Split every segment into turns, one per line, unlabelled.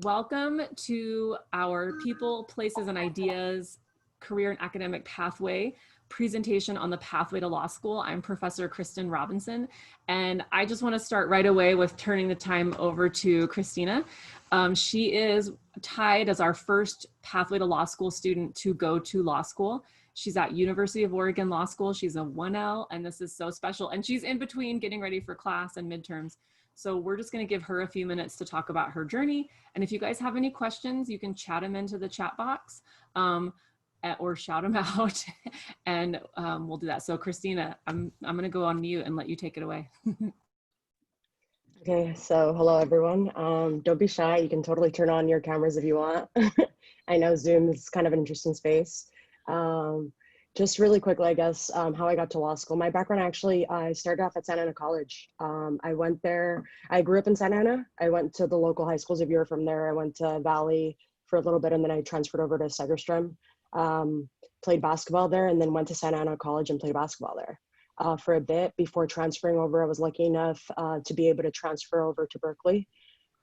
Welcome to our People, Places, and Ideas Career and Academic Pathway presentation on the pathway to law school. I'm Professor Kristen Robinson, and I just want to start right away with turning the time over to Christina. She is tied as our first pathway to law school student to go to law school. She's at University of Oregon Law School. She's a 1L, and this is so special. And she's in between getting ready for class and midterms. So we're just going to give her a few minutes to talk about her journey. And if you guys have any questions, you can chat them into the chat box or shout them out, and we'll do that. So Christina, I'm going to go on mute and let you take it away.
Okay, so hello everyone. Don't be shy. You can totally turn on your cameras if you want. I know Zoom is kind of an interesting space. Just really quickly, I guess, how I got to law school. My background, actually, I started off at Santa Ana College. I went there. I grew up in Santa Ana. I went to the local high schools. If you were from there, I went to Valley for a little bit, and then I transferred over to Segerstrom. Played basketball there, and then went to Santa Ana College and played basketball there for a bit before transferring over. I was lucky enough to be able to transfer over to Berkeley.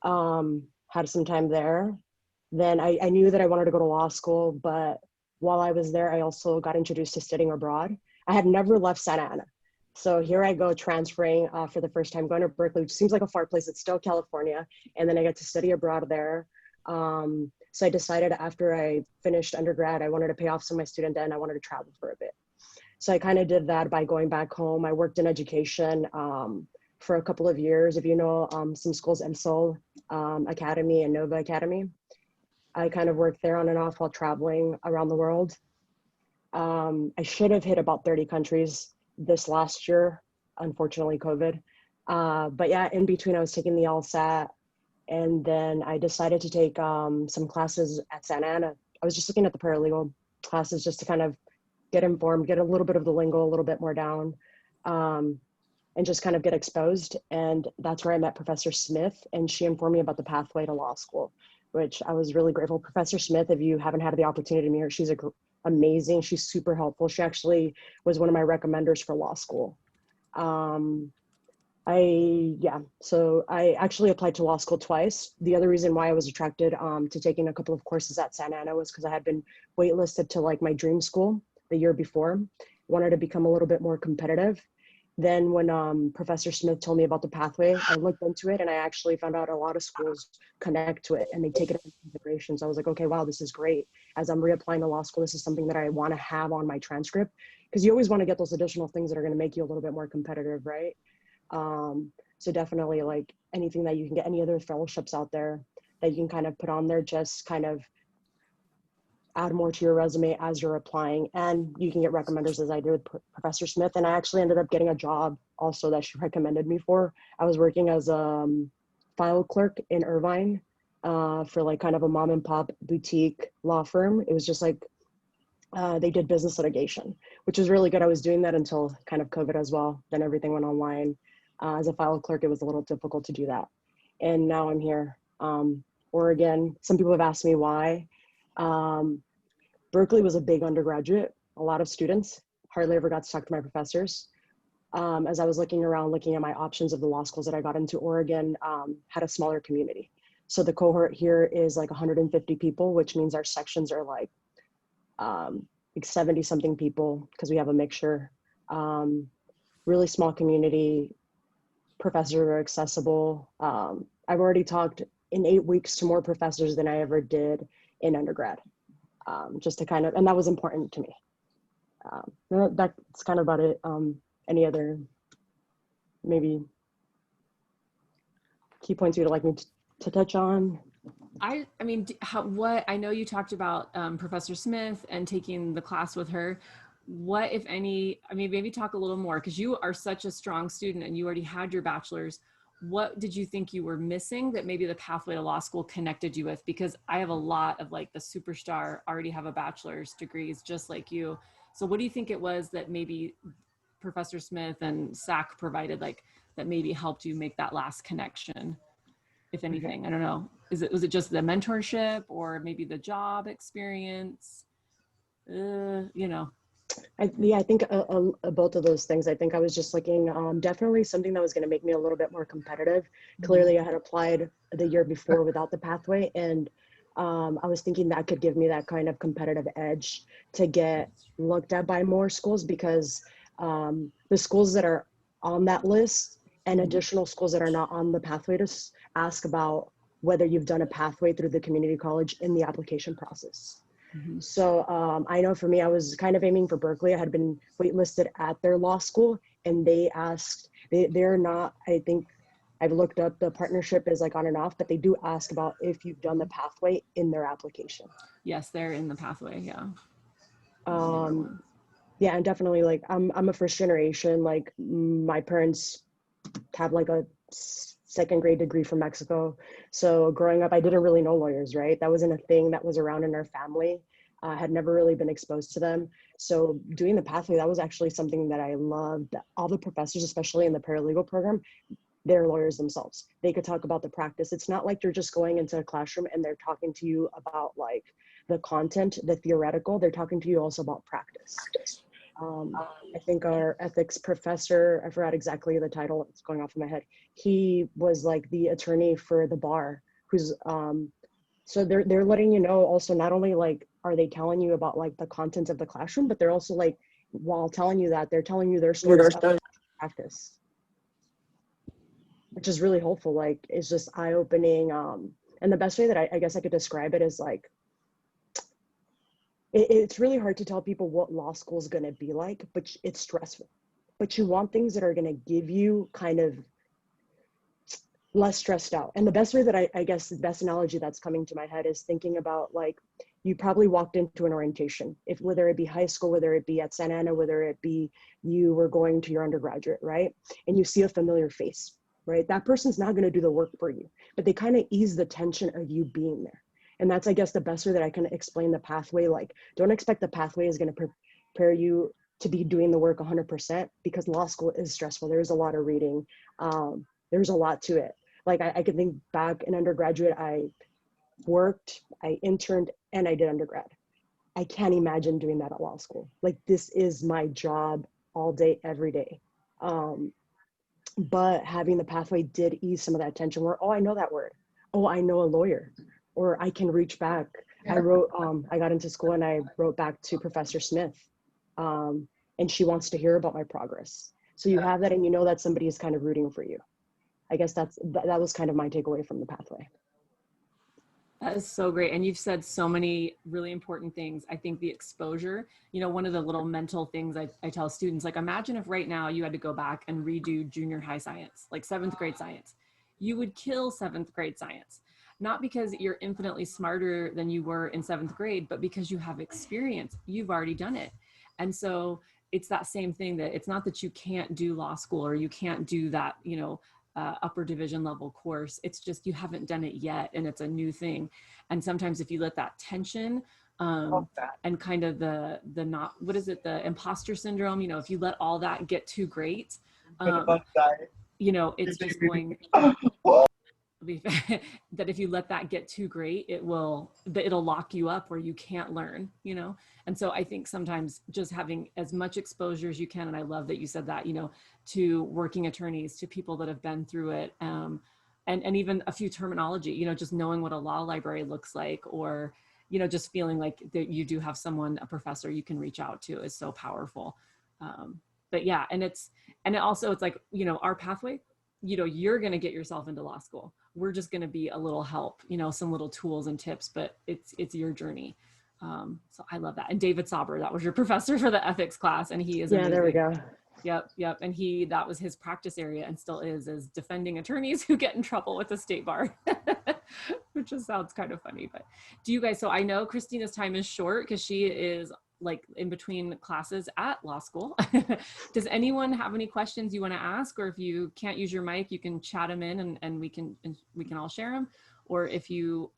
Had some time there. Then I knew that I wanted to go to law school, but while I was there, I also got introduced to studying abroad. I had never left Santa Ana. So here I go transferring for the first time, going to Berkeley, which seems like a far place. It's still California. And then I get to study abroad there. So I decided after I finished undergrad, I wanted to pay off some of my student debt and I wanted to travel for a bit. So I kind of did that by going back home. I worked in education for a couple of years. If you know some schools, EMSOL Academy and Nova Academy. I kind of worked there on and off while traveling around the world. I should have hit about 30 countries this last year, unfortunately COVID. But yeah, in between I was taking the LSAT, and then I decided to take some classes at Santa Ana. I was just looking at the paralegal classes just to kind of get informed, get a little bit of the lingo a little bit more down, and just kind of get exposed. And that's where I met Professor Smith, and she informed me about the pathway to law school, which I was really grateful. Professor Smith, if you haven't had the opportunity to meet her, she's amazing. She's super helpful. She actually was one of my recommenders for law school. So I actually applied to law school twice. The other reason why I was attracted to taking a couple of courses at Santa Ana was because I had been waitlisted to like my dream school the year before. Wanted to become a little bit more competitive. Then when Professor Smith told me about the pathway, I looked into it and I actually found out a lot of schools connect to it and they take it into consideration. So I was like, okay, wow, this is great. As I'm reapplying to law school, this is something that I want to have on my transcript, because you always want to get those additional things that are going to make you a little bit more competitive, right? So definitely like anything that you can get, any other fellowships out there that you can kind of put on there, just kind of add more to your resume as you're applying. And you can get recommenders, as I did with Professor Smith. And I actually ended up getting a job also that she recommended me for. I was working as a file clerk in Irvine for like kind of a mom and pop boutique law firm. It was just like, they did business litigation, which was really good. I was doing that until kind of COVID as well. Then everything went online. As a file clerk, it was a little difficult to do that. And now I'm here. Oregon, some people have asked me why. Berkeley was a big undergraduate, a lot of students, hardly ever got to talk to my professors. As I was looking around, looking at my options of the law schools that I got into, Oregon had a smaller community. So the cohort here is like 150 people, which means our sections are like 70 something people, because we have a mixture. Really small community, professors are accessible. I've already talked in 8 weeks to more professors than I ever did in undergrad. Just to kind of, and that was important to me. That's kind of about it. Any other maybe key points you'd like me to touch on?
I mean, what I know you talked about Professor Smith and taking the class with her. What, if any, I mean, maybe talk a little more, because you are such a strong student and you already had your bachelor's. What did you think you were missing that maybe the pathway to law school connected you with? Because I have a lot of like the superstar already have a bachelor's degrees just like you. So what do you think it was that maybe Professor Smith and SAC provided, like that maybe helped you make that last connection, if anything? I don't know. Was it just the mentorship or maybe the job experience? You know.
Yeah, I think both of those things. I think I was just looking, definitely something that was going to make me a little bit more competitive.
Mhm.
Clearly, I had applied the year before without the pathway, and I was thinking that could give me that kind of competitive edge to get looked at by more schools because the schools that are on that list and
Mhm.
additional schools that are not on the pathway to ask about whether you've done a pathway through the community college in the application process.
Mhm.
So I know for me, I was kind of aiming for Berkeley. I had been waitlisted at their law school, and they asked, they're not, I think I've looked up the partnership is like on and off, but they do ask about if you've done the pathway in their application.
Yes, they're in the pathway. Yeah. Yeah, they were
Um,
once.
yeah, and definitely like I'm a first generation. Like my parents have like a second grade degree from Mexico. So growing up, I didn't really know lawyers, right? That wasn't a thing that was around in our family. I had never really been exposed to them. So doing the pathway, that was actually something that I loved. All the professors, especially in the paralegal program, they're lawyers themselves. They could talk about the practice. It's not like you're just going into a classroom and they're talking to you about like the content, the theoretical. They're talking to you also about practice. I think our ethics professor, I forgot exactly the title, it's going off in my head. He was like the attorney for the bar, who's so they're letting you know also not only like are they telling you about like the content of the classroom, but they're also like while telling you that they're telling you their stories of practice, which is really hopeful. Like it's just eye-opening. And the best way that I guess I could describe it is like it's really hard to tell people what law school is going to be like, but it's stressful. But you want things that are going to give you kind of less stressed out. And the best way that I guess the best analogy that's coming to my head is thinking about like you probably walked into an orientation, if whether it be high school, whether it be at Santa Ana, whether it be you were going to your undergraduate, right? And you see a familiar face, right? That person's not going to do the work for you, but they kind of ease the tension of you being there. And that's, I guess, the best way that I can explain the pathway. Like, don't expect the pathway is going to prepare you to be doing the work 100% because law school is stressful. There's a lot of reading. There's a lot to it. Like I could think back in undergraduate, I worked, I interned, and I did undergrad. I can't imagine doing that at law school. Like this is my job all day, every day. Um, but having the pathway did ease some of that tension where, oh, I know that word. Oh, I know a lawyer. Or I can reach back. I got into school and I wrote back to Professor Smith. And she wants to hear about my progress. So you have that and you know that somebody is kind of rooting for you. I guess that was kind of my takeaway from the pathway.
That is so great. And you've said so many really important things. I think the exposure, one of the little mental things I tell students, like imagine if right now you had to go back and redo junior high science, like seventh grade science. You would kill seventh grade science, not because you're infinitely smarter than you were in seventh grade, but because you have experience. You've already done it. And so it's that same thing that it's not that you can't do law school or you can't do that, upper division level course. It's just you haven't done it yet and it's a new thing. And sometimes if you let that tension and kind of the not what is it, the imposter syndrome, if you let all that get too great, it's just going that if you let that get too great, it'll lock you up where you can't learn, and so I think sometimes just having as much exposure as you can, and I love that you said that, to working attorneys, to people that have been through it, and even a few terminology, just knowing what a law library looks like, or just feeling like that you do have someone, a professor you can reach out to is so powerful. But yeah, and it also, it's like, our pathway, you're going to get yourself into law school. We're just going to be a little help, some little tools and tips, but it's your journey. So I love that. And David Sauber, that was your professor for the ethics class, and he is
Yeah, there we
amazing.
go.
Yep. And that was his practice area and still is defending attorneys who get in trouble with the state bar, which just sounds kind of funny. But do you guys, so I know Christina's time is short because she is like in between classes at law school. Does anyone have any questions you want to ask? Or if you can't use your mic, you can chat them in and we can all share them. Or if you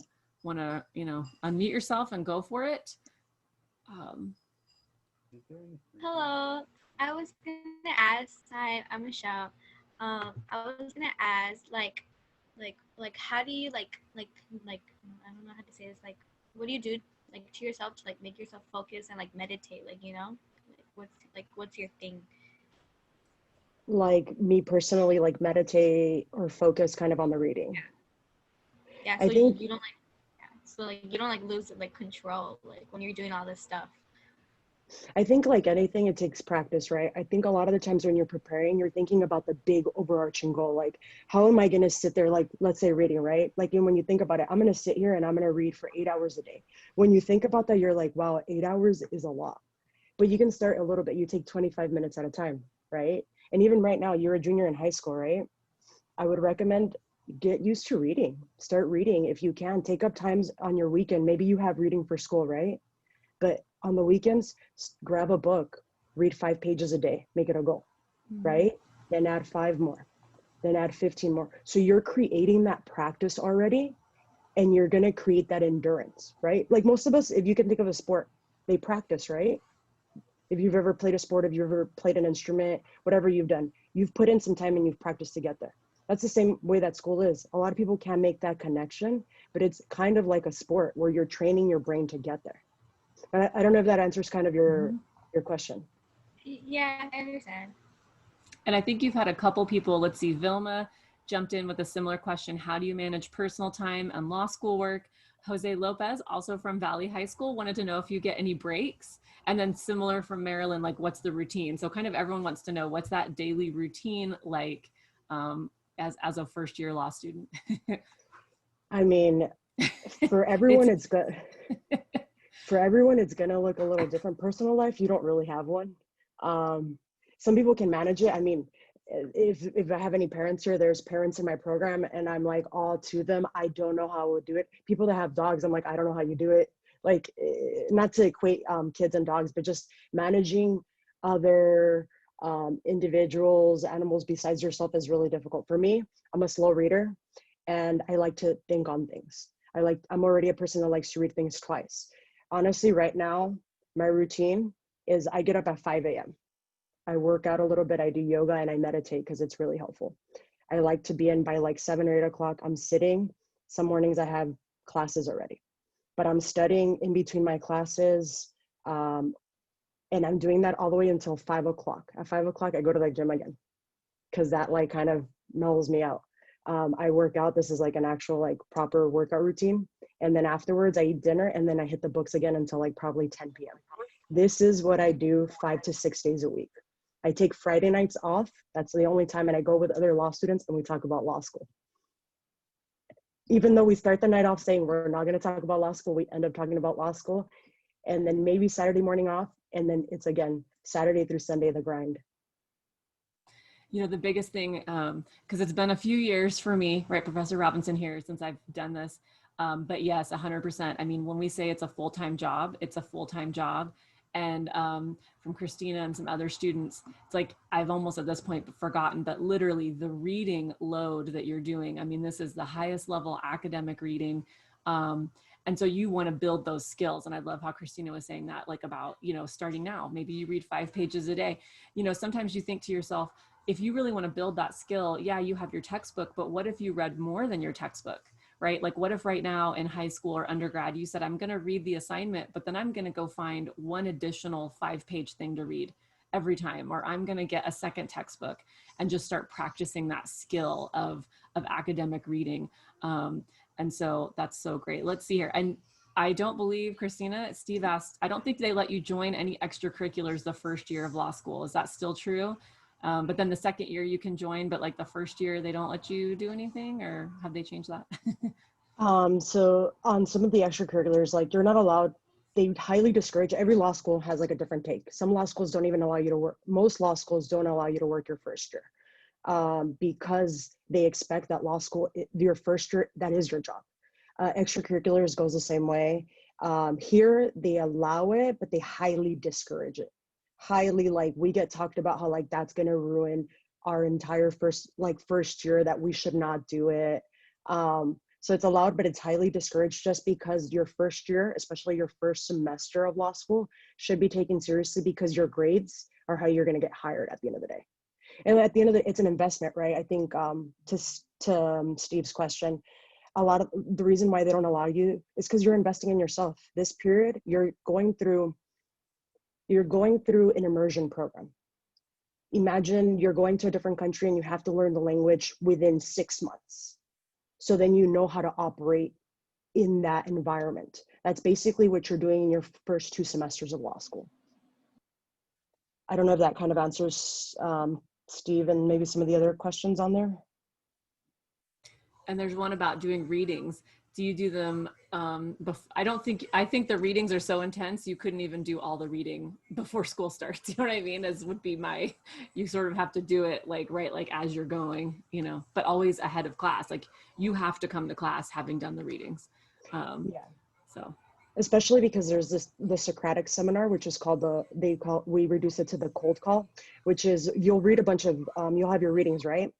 want to, unmute yourself and go for it.
Hello. I was gonna ask. Hi, I'm Michelle. I was gonna ask, how do you I don't know how to say this. Like, what do you do like to yourself to like make yourself focus and like meditate? Like, what's your thing?
Like me personally, like meditate or focus kind of on the reading.
Yeah,
I
so
think
you don't like, yeah, so like you don't like lose like control like when you're doing all this stuff.
like anything, it takes practice, right? I think a lot of the times when you're preparing, you're thinking about the big overarching goal. Like, how am I going to sit there? Like, let's say reading, right? Like, and when you think about it, I'm going to sit here and I'm going to read for 8 hours a day. When you think about that, you're like, wow, 8 hours is a lot. But you can start a little bit. You take 25 minutes at a time, right? And even right now, you're a junior in high school, right? I would recommend get used to reading. Start reading if you can. Take up times on your weekend. Maybe you have reading for school, right? But on the weekends, grab a book, read 5 pages a day, make it a goal, right? Then add 5 more, then add 15 more. So you're creating that practice already, and you're going to create that endurance, right? Like most of us, if you can think of a sport, they practice, right? If you've ever played a sport, if you've ever played an instrument, whatever you've done, you've put in some time and you've practiced to get there. That's the same way that school is. A lot of people can't make that connection, but it's kind of like a sport where you're training your brain to get there. And I don't know if that answers kind of your question.
Yeah, I understand.
And I think you've had a couple people, let's see, Vilma jumped in with a similar question. How do you manage personal time and law school work? Jose Lopez, also from Valley High School, wanted to know if you get any breaks. And then similar from Maryland, like what's the routine? So kind of everyone wants to know what's that daily routine like as a first year law student?
I mean, for everyone, it's good. For everyone, it's gonna look a little different. Personal life, you don't really have one. Some people can manage it. I mean, if I have any parents here, there's parents in my program, and I'm like all to them. I don't know how I would do it. People that have dogs, I'm like, I don't know how you do it. Like, not to equate kids and dogs, but just managing other individuals, animals besides yourself is really difficult. For me, I'm a slow reader, and I like to think on things. I'm already a person that likes to read things twice. Honestly, right now, my routine is I get up at 5 a.m. I work out a little bit, I do yoga, and I meditate because it's really helpful. I like to be in by like 7 or 8 o'clock. I'm sitting. Some mornings I have classes already, but I'm studying in between my classes. And I'm doing that all the way until 5 o'clock. At 5 o'clock, I go to the gym again because that like kind of mellows me out. I work out. This is like an actual like proper workout routine. And then afterwards I eat dinner and then I hit the books again until like probably 10 p.m. This is what I do 5 to 6 days a week. I take Friday nights off. That's the only time. And I go with other law students and we talk about law school. Even though we start the night off saying we're not going to talk about law school, we end up talking about law school. And then maybe Saturday morning off. And then it's again, Saturday through Sunday, the grind.
You know, the biggest thing, because it's been a few years for me, right, Professor Robinson here, since I've done this. But yes, 100%. I mean, when we say it's a full-time job, it's a full-time job. And from Christina and some other students, it's like I've almost at this point forgotten, but literally the reading load that you're doing. I mean, this is the highest level academic reading. And so you want to build those skills. And I love how Christina was saying that, like about, you know, starting now, maybe you read 5 pages a day. You know, sometimes you think to yourself, if you really want to build that skill, yeah, you have your textbook, but what if you read more than your textbook, right? Like what if right now in high school or undergrad, you said, I'm going to read the assignment, but then I'm going to go find one additional 5-page thing to read every time, or I'm going to get a second textbook and just start practicing that skill of academic reading. And so that's so great. Let's see here. And I don't believe, Christina, Steve asked, I don't think they let you join any extracurriculars the first year of law school. Is that still true? But then the second year you can join, but like the first year they don't let you do anything, or have they changed that?
So on some of the extracurriculars, like you're not allowed, they highly discourage, every law school has like a different take. Some law schools don't even allow you to work. Most law schools don't allow you to work your first year because they expect that law school, your first year, that is your job. Extracurriculars goes the same way. Here they allow it, but they highly discourage it. Highly, like we get talked about how like that's going to ruin our entire first year, that we should not do it. So it's allowed, but it's highly discouraged just because your first year, especially your first semester of law school, should be taken seriously because your grades are how you're going to get hired at the end of the day. And at the end of the, it's an investment, right? I think to Steve's question, a lot of the reason why they don't allow you is because you're investing in yourself. This period, you're going through You're going through an immersion program. Imagine you're going to a different country and you have to learn the language within 6 months. So then you know how to operate in that environment. That's basically what you're doing in your first 2 semesters of law school. I don't know if that kind of answers Steve and maybe some of the other questions on there.
And there's one about doing readings. Do you do them? I think the readings are so intense, you couldn't even do all the reading before school starts. You know what I mean? As would be you sort of have to do it like as you're going, you know, but always ahead of class. Like you have to come to class having done the readings. So.
Especially because there's the Socratic seminar, which is called we reduce it to the cold call, which is you'll read a bunch of, you'll have your readings, right?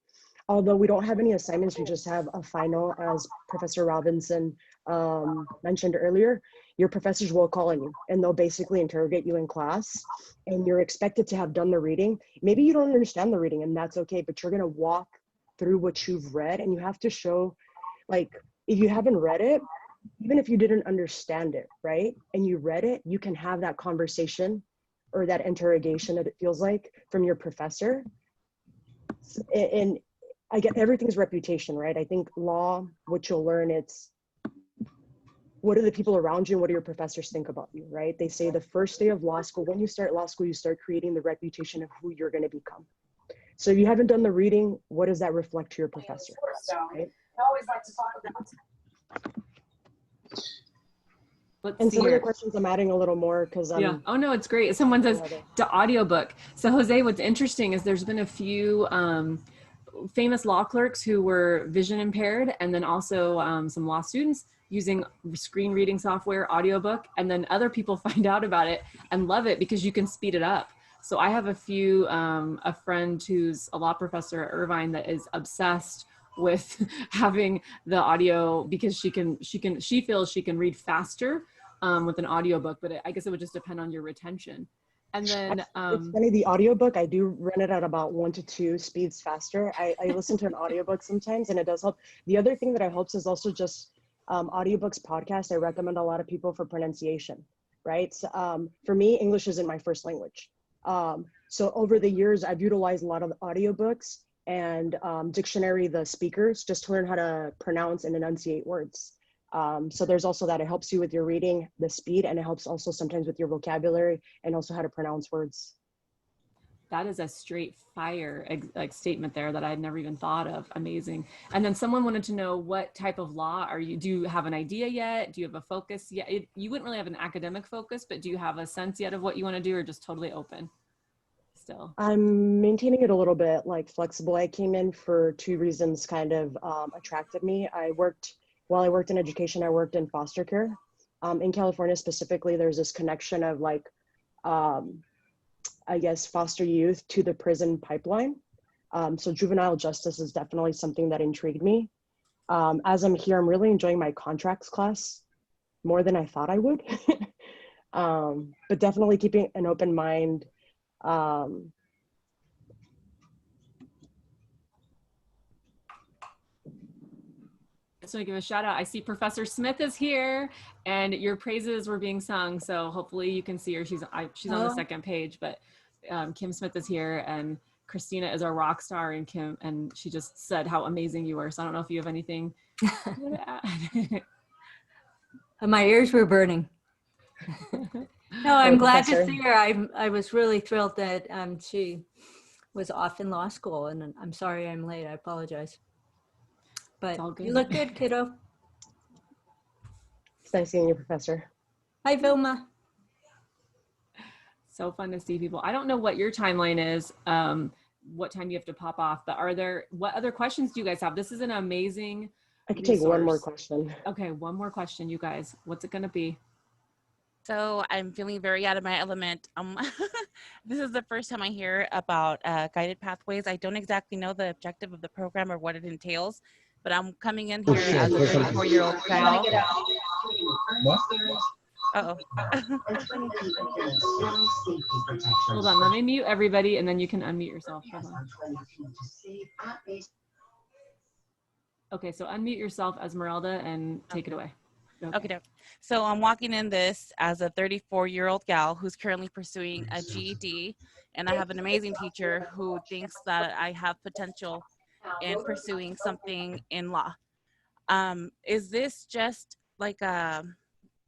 Although we don't have any assignments, we just have a final, as Professor Robinson mentioned earlier. Your professors will call on you and they'll basically interrogate you in class, and you're expected to have done the reading. Maybe you don't understand the reading and that's okay, but you're gonna walk through what you've read and you have to show, like, if you haven't read it, even if you didn't understand it, right? And you read it, you can have that conversation or that interrogation that it feels like from your professor. And I get everything's reputation, right? I think law, what you'll learn, it's what do the people around you and what do your professors think about you, right? They say the first day of law school, when you start law school, you start creating the reputation of who you're going to become. So if you haven't done the reading, what does that reflect to your professor? Right?
I always like to talk about.
And some of the questions I'm adding a little more because
yeah. Oh no, it's great. Someone says the audiobook. So Jose, what's interesting is there's been a few famous law clerks who were vision impaired, and then also some law students using screen reading software, audiobook, and then other people find out about it and love it because you can speed it up. So I have a friend who's a law professor at Irvine that is obsessed with having the audio because she feels she can read faster with an audiobook, but I guess it would just depend on your retention. And then
it's funny, the audiobook, I do run it at about 1 to 2 speeds faster. I listen to an audiobook sometimes and it does help. The other thing that helps is also just audiobooks, podcasts. I recommend a lot of people for pronunciation, right? So, for me, English isn't my first language. So over the years, I've utilized a lot of audiobooks and dictionary, the speakers, just to learn how to pronounce and enunciate words. So there's also that it helps you with your reading, the speed, and it helps also sometimes with your vocabulary and also how to pronounce words.
That is a straight fire statement there that I'd never even thought of. Amazing. And then someone wanted to know what type of law do you have an idea yet? Do you have a focus yet? You wouldn't really have an academic focus, but do you have a sense yet of what you want to do, or just totally open still?
I'm maintaining it a little bit flexible. I came in for 2 reasons kind of attracted me. While I worked in education, I worked in foster care. In California specifically, there's this connection of I guess, foster youth to the prison pipeline. So juvenile justice is definitely something that intrigued me. As I'm here, I'm really enjoying my contracts class more than I thought I would. But definitely keeping an open mind.
I just want to give a shout out. I see Professor Smith is here and your praises were being sung. So hopefully you can see her. She's on the second page, but Kim Smith is here and Christina is our rock star, and she just said how amazing you were. So I don't know if you have anything to add.
My ears were burning. No, I'm glad to see her. I was really thrilled that she was off in law school, and I'm sorry I'm late. I apologize. But you look good, kiddo.
It's nice seeing you, Professor.
Hi, Vilma.
So fun to see people. I don't know what your timeline is, what time you have to pop off, but what other questions do you guys have? This is an amazing
I can take one more question.
Okay, one more question, you guys. What's it gonna be?
So I'm feeling very out of my element. This is the first time I hear about guided pathways. I don't exactly know the objective of the program or what it entails, but I'm coming in here as a 34-year-old gal. Uh-oh.
Hold on, let me mute everybody and then you can unmute yourself. Hold on. Okay, so unmute yourself, Esmeralda, and take it away.
Okay. So I'm walking in this as a 34-year-old gal who's currently pursuing a GED, and I have an amazing teacher who thinks that I have potential in pursuing something in law. Is this just like a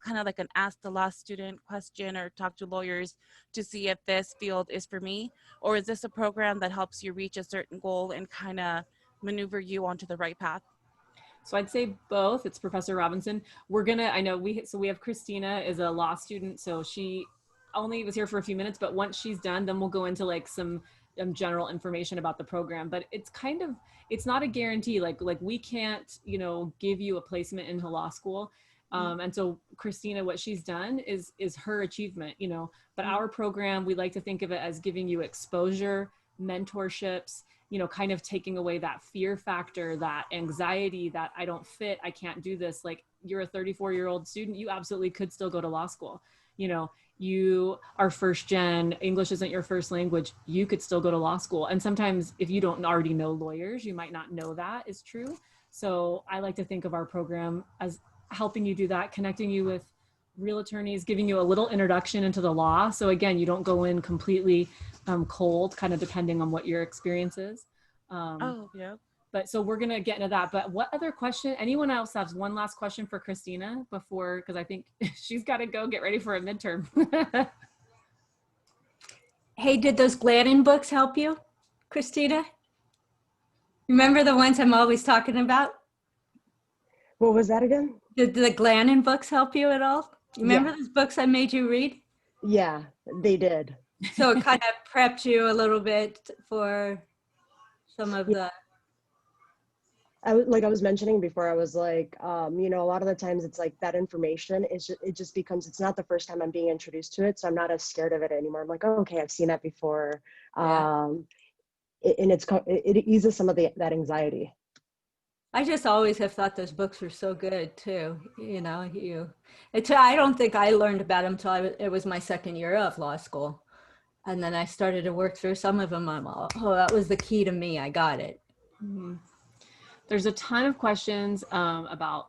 kind of like an ask the law student question or talk to lawyers to see if this field is for me? Or is this a program that helps you reach a certain goal and kind of maneuver you onto the right path?
So I'd say both. It's Professor Robinson. I know we have Christina is a law student. So she only was here for a few minutes, but once she's done, then we'll go into like some general information about the program. But it's not a guarantee. Like we can't, give you a placement into law school. And so Christina, what she's done is her achievement, but our program, we like to think of it as giving you exposure, mentorships, kind of taking away that fear factor, that anxiety that I don't fit, I can't do this. Like you're a 34-year-old student, you absolutely could still go to law school. You are first gen, English isn't your first language, you could still go to law school. And sometimes if you don't already know lawyers, you might not know that is true. So I like to think of our program as helping you do that, connecting you with real attorneys, giving you a little introduction into the law. So again, you don't go in completely cold, kind of depending on what your experience is. But so we're going to get into that. But what other question? Anyone else has one last question for Christina before, because I think she's got to go get ready for a midterm.
Hey, did those Gladden books help you, Christina? Remember the ones I'm always talking about?
What was that again?
Did the Gladden books help you at all? You remember those books I made you read?
Yeah, they did.
So it kind of prepped you a little bit for some of the...
I was mentioning before, I was like, a lot of the times it's like that information it just becomes, it's not the first time I'm being introduced to it. So I'm not as scared of it anymore. I'm like, oh, okay, I've seen that before. And it eases some of that anxiety.
I just always have thought those books were so good too. I don't think I learned about them until it was my second year of law school. And then I started to work through some of them. I'm all, oh, that was the key to me. I got it.
Mm-hmm. There's a ton of questions about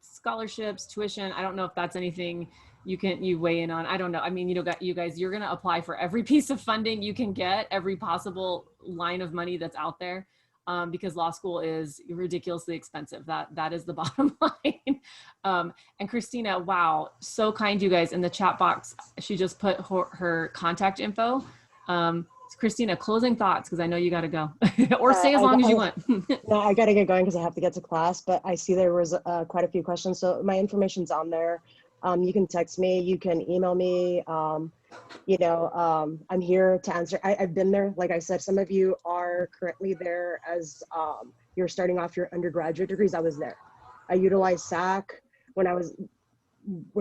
scholarships, tuition. I don't know if that's anything you weigh in on. I don't know. I mean, you guys, you're going to apply for every piece of funding you can get, every possible line of money that's out there, because law school is ridiculously expensive. That is the bottom line. And Christina, wow, so kind, you guys. In the chat box, she just put her contact info. Christina, closing thoughts, because I know you got to go, or stay as long as you want.
No, I got to get going because I have to get to class, but I see there was quite a few questions. So my information's on there. You can text me, you can email me. I'm here to answer. I've been there. Like I said, some of you are currently there as you're starting off your undergraduate degrees. I was there. I utilized SAC when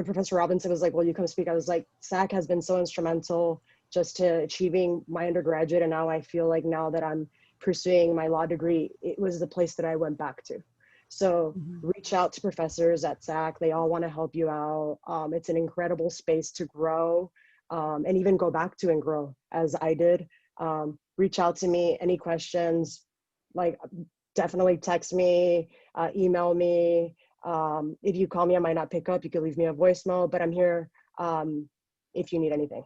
Professor Robinson was like, well, you come speak. I was like, SAC has been so instrumental just to achieving my undergraduate. And now I feel like now that I'm pursuing my law degree, it was the place that I went back to. So reach out to professors at SAC. They all want to help you out. It's an incredible space to grow and even go back to and grow as I did. Reach out to me, any questions, like definitely text me, email me. If you call me, I might not pick up. You can leave me a voicemail, but I'm here if you need anything.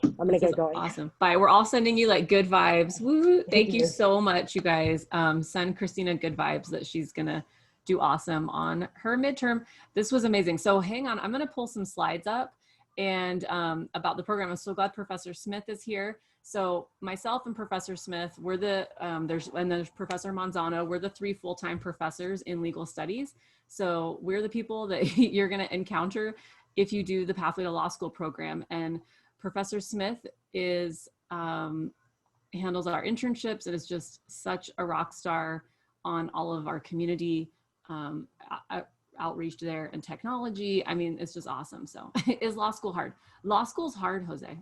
I'm gonna get going.
Awesome. Bye. We're all sending you like good vibes. Woo. Thank you so much, you guys. Send Christina good vibes that she's gonna do awesome on her midterm. This was amazing. So hang on, I'm gonna pull some slides up and about the program. I'm so glad Professor Smith is here. So myself and Professor Smith, we're there's Professor Manzano. We're the 3 full-time professors in legal studies. So we're the people that you're gonna encounter if you do the Pathway to Law School program. And Professor Smith handles our internships and is just such a rock star on all of our community outreach there and technology. I mean, it's just awesome. So is law school hard? Law school's hard, Jose.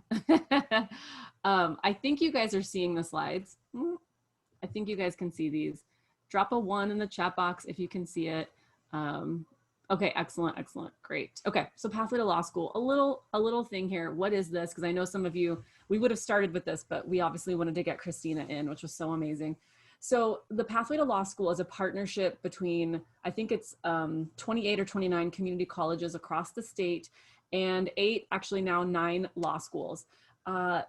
I think you guys are seeing the slides. I think you guys can see these. Drop a 1 in the chat box if you can see it. Okay, excellent, great. Okay, so Pathway to Law School, a little thing here. What is this? Because I know some of you, we would have started with this, but we obviously wanted to get Christina in, which was so amazing. So the Pathway to Law School is a partnership between, I think it's 28 or 29 community colleges across the state and 8, actually now 9 law schools.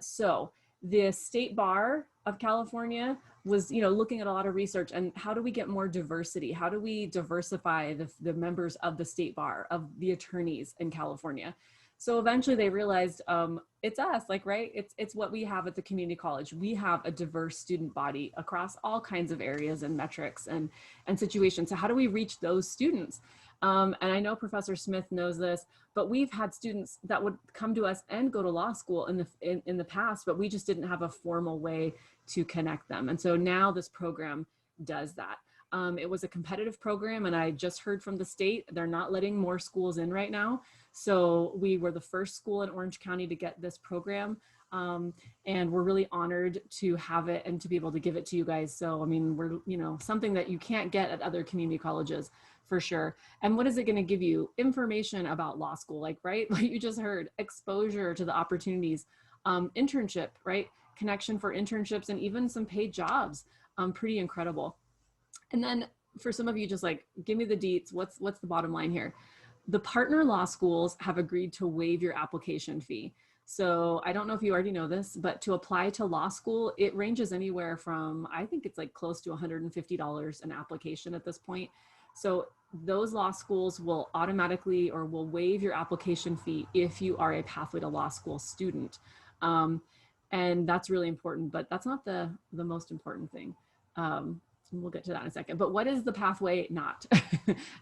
So the State Bar of California was, looking at a lot of research and how do we get more diversity? How do we diversify the members of the State Bar, of the attorneys in California? So eventually they realized it's us, right? It's what we have at the community college. We have a diverse student body across all kinds of areas and metrics and situations. So how do we reach those students? And I know Professor Smith knows this, but we've had students that would come to us and go to law school in the past, but we just didn't have a formal way to connect them. And so now this program does that. It was a competitive program, and I just heard from the state, they're not letting more schools in right now. So we were the first school in Orange County to get this program. And we're really honored to have it and to be able to give it to you guys. So, I mean, we're, something that you can't get at other community colleges for sure. And what is it going to give you? Information about law school, right? Like you just heard, exposure to the opportunities, internship, right? Connection for internships and even some paid jobs. Pretty incredible. And then for some of you, just give me the deets. What's the bottom line here? The partner law schools have agreed to waive your application fee. So I don't know if you already know this, but to apply to law school, it ranges anywhere from, I think it's close to $150 an application at this point. So those law schools will automatically or will waive your application fee if you are a Pathway to Law School student. And that's really important, but that's not the most important thing. We'll get to that in a second. But what is the pathway not?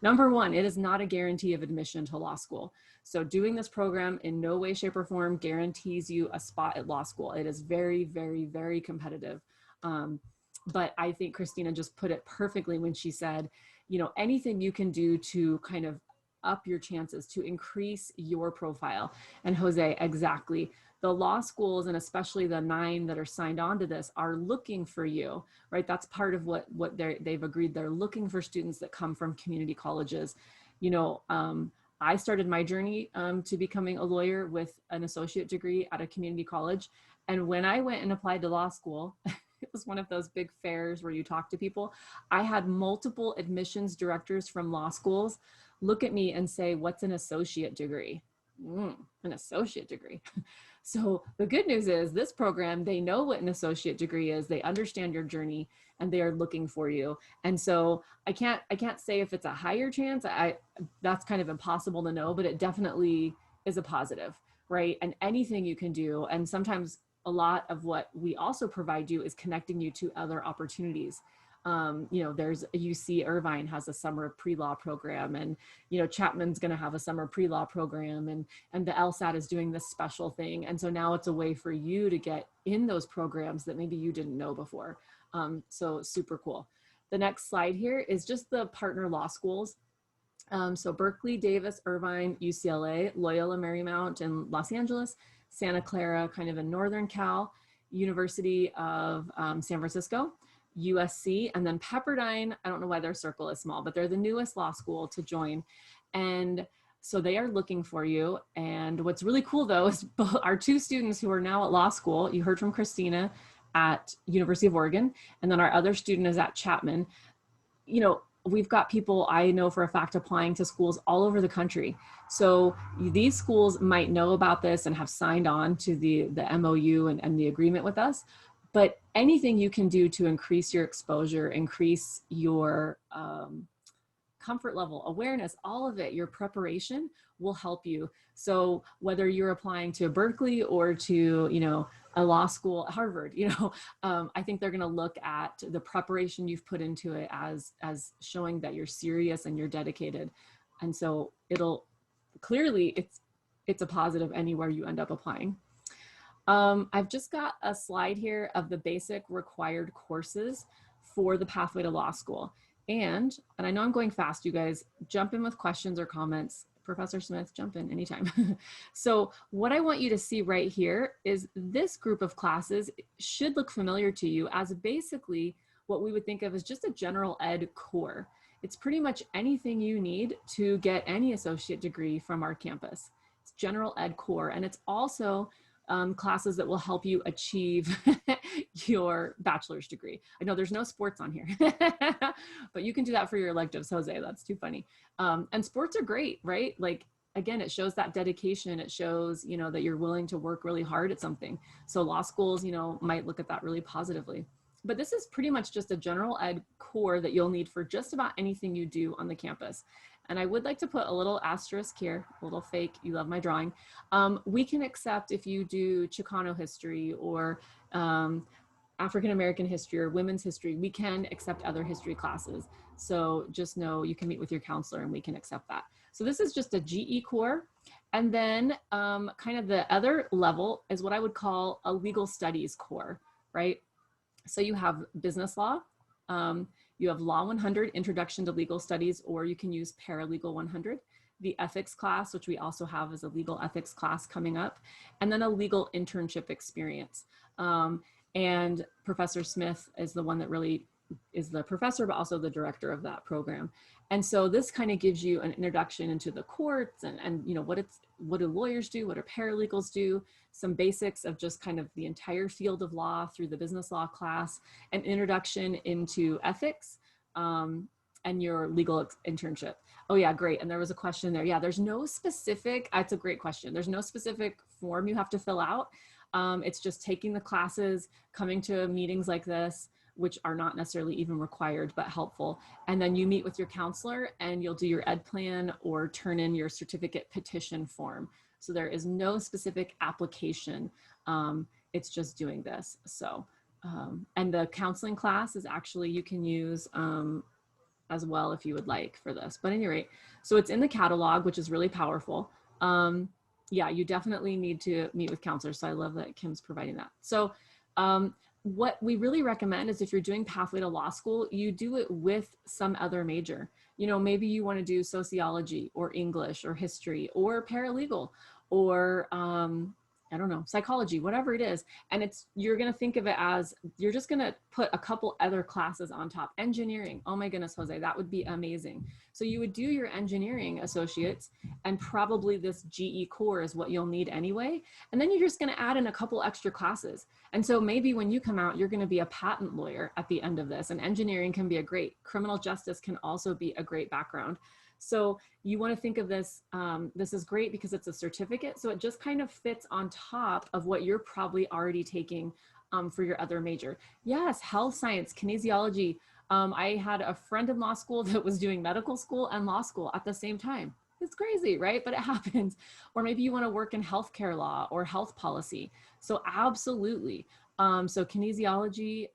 Number one, it is not a guarantee of admission to law school. So doing this program in no way, shape, or form guarantees you a spot at law school. It is very, very, very competitive. But I think Christina just put it perfectly when she said, anything you can do to kind of up your chances, to increase your profile. And Jose, exactly. The law schools, and especially the 9 that are signed on to this, are looking for you, right? That's part of what they've agreed. They're looking for students that come from community colleges. I started my journey to becoming a lawyer with an associate degree at a community college. And when I went and applied to law school, it was one of those big fairs where you talk to people. I had multiple admissions directors from law schools look at me and say, "What's an associate degree?" An associate degree. So the good news is this program, they know what an associate degree is, they understand your journey, and they are looking for you. And so I can't say if it's a higher chance, that's kind of impossible to know, but it definitely is a positive, right? And anything you can do, and sometimes a lot of what we also provide you is connecting you to other opportunities. There's UC Irvine has a summer pre-law program, and Chapman's going to have a summer pre-law program, and the LSAT is doing this special thing. And so now it's a way for you to get in those programs that maybe you didn't know before. So super cool. The next slide here is just the partner law schools. So Berkeley, Davis, Irvine, UCLA, Loyola Marymount in Los Angeles, Santa Clara kind of in Northern Cal, University of San Francisco, USC, and then Pepperdine. I don't know why their circle is small, but they're the newest law school to join. And so they are looking for you. And what's really cool though, is our 2 students who are now at law school, you heard from Christina at University of Oregon, and then our other student is at Chapman. We've got people I know for a fact applying to schools all over the country. So these schools might know about this and have signed on to the MOU and the agreement with us. But anything you can do to increase your exposure, increase your comfort level, awareness, all of it, your preparation will help you. So whether you're applying to Berkeley or to, a law school at Harvard, I think they're going to look at the preparation you've put into it as showing that you're serious and you're dedicated. And so it's a positive anywhere you end up applying. I've just got a slide here of the basic required courses for the Pathway to Law School. And I know I'm going fast, you guys, jump in with questions or comments. Professor Smith, jump in anytime. So what I want you to see right here is this group of classes should look familiar to you as basically what we would think of as just a general ed core. It's pretty much anything you need to get any associate degree from our campus. It's general ed core, and it's also classes that will help you achieve your bachelor's degree. I know there's no sports on here, but you can do that for your electives, Jose. That's too funny. And sports are great, right? Like, again, it shows that dedication. It shows, you know, that you're willing to work really hard at something. So law schools, you know, might look at that really positively. But this is pretty much just a general ed core that you'll need for just about anything you do on the campus. And I would like to put a little asterisk here, a little fake, you love my drawing. We can accept if you do Chicano history or African-American history or women's history, we can accept other history classes. So just know you can meet with your counselor and we can accept that. So this is just a GE core. And then kind of the other level is what I would call a legal studies core, right? So you have business law, you have Law 100, Introduction to Legal Studies, or you can use Paralegal 100, the ethics class, which we also have as a legal ethics class coming up, and then a legal internship experience. And Professor Smith is the one that really is the professor, but also the director of that program. And so this kind of gives you an introduction into the courts and you know, what do lawyers do, what do paralegals do, some basics of just kind of the entire field of law through the business law class, an introduction into ethics, and your legal internship. Oh yeah, great. And there was a question there. Yeah, there's no specific, that's a great question. There's no specific form you have to fill out. It's just taking the classes, coming to meetings like this, which are not necessarily even required, but helpful. And then you meet with your counselor and you'll do your ed plan or turn in your certificate petition form. So there is no specific application. It's just doing this. So, and the counseling class is actually, you can use as well if you would like for this, but at any rate, so it's in the catalog, which is really powerful. Yeah, you definitely need to meet with counselors. So I love that Kim's providing that. So what we really recommend is if you're doing Pathway to Law School, you do it with some other major. You know, maybe you want to do sociology or English or history or paralegal or I don't know, psychology, whatever it is. And you're going to think of it as, you're just going to put a couple other classes on top. Engineering. Oh my goodness, Jose, that would be amazing. So you would do your engineering associates and probably this GE core is what you'll need anyway. And then you're just going to add in a couple extra classes. And so maybe when you come out, you're going to be a patent lawyer at the end of this, and engineering can be a great, criminal justice can also be a great background. So you want to think of this, this is great because it's a certificate. So it just kind of fits on top of what you're probably already taking for your other major. Yes, health science, kinesiology. I had a friend in law school that was doing medical school and law school at the same time. It's crazy, right? But it happens. Or maybe you want to work in healthcare law or health policy. So absolutely. So kinesiology,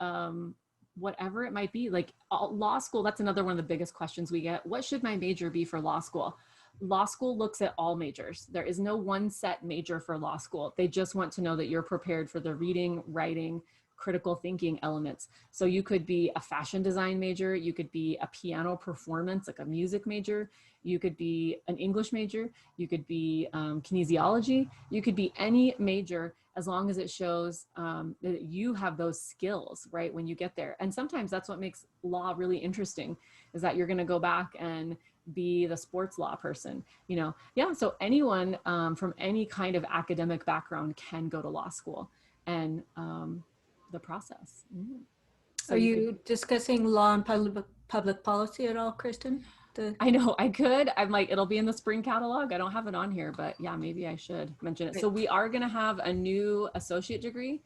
whatever it might be, like law school, that's another one of the biggest questions we get. What should my major be for law school? Law school looks at all majors. There is no one set major for law school. They just want to know that you're prepared for the reading, writing, critical thinking elements. So you could be a fashion design major, you could be a piano performance, like a music major, you could be an English major, you could be kinesiology, you could be any major as long as it shows that you have those skills, right, when you get there. And sometimes that's what makes law really interesting, is that you're gonna go back and be the sports law person, you know? Yeah, so anyone from any kind of academic background can go to law school, and the process. So
Are you discussing law and public policy at all, Kristen?
I know I could. I'm like, it'll be in the spring catalog. I don't have it on here, but yeah, maybe I should mention it. So we are going to have a new associate degree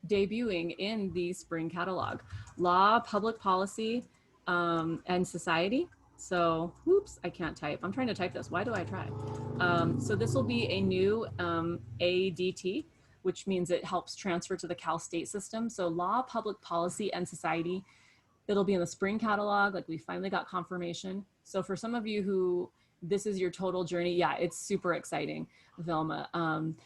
debuting in the spring catalog, law, public policy, and society. So, whoops, I can't type. I'm trying to type this. Why do I try? So this will be a new ADT, which means it helps transfer to the Cal State system. So law, public policy, and society. It'll be in the spring catalog, like we finally got confirmation. So for some of you who this is your total journey, yeah, it's super exciting, Vilma.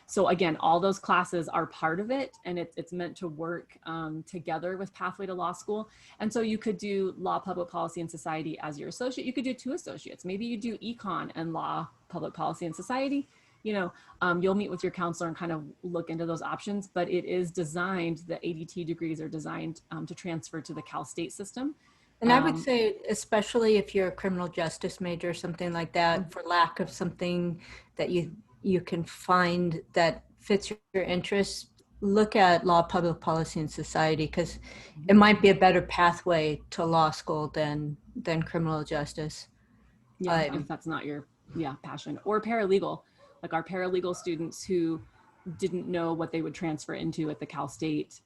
So again, all those classes are part of it, and it's meant to work together with Pathway to Law School. And so you could do law, public policy, and society as your associate. You could do 2 associates. Maybe you do econ and law, public policy, and society. You know, you'll meet with your counselor and kind of look into those options, but it is designed, the ADT degrees are designed to transfer to the Cal State system.
And I would say, especially if you're a criminal justice major or something like that, for lack of something that you can find that fits your interests, look at law, public policy, and society, because it might be a better pathway to law school than criminal justice.
Yeah, if that's not your passion. Or paralegal, like our paralegal students who didn't know what they would transfer into at the Cal State,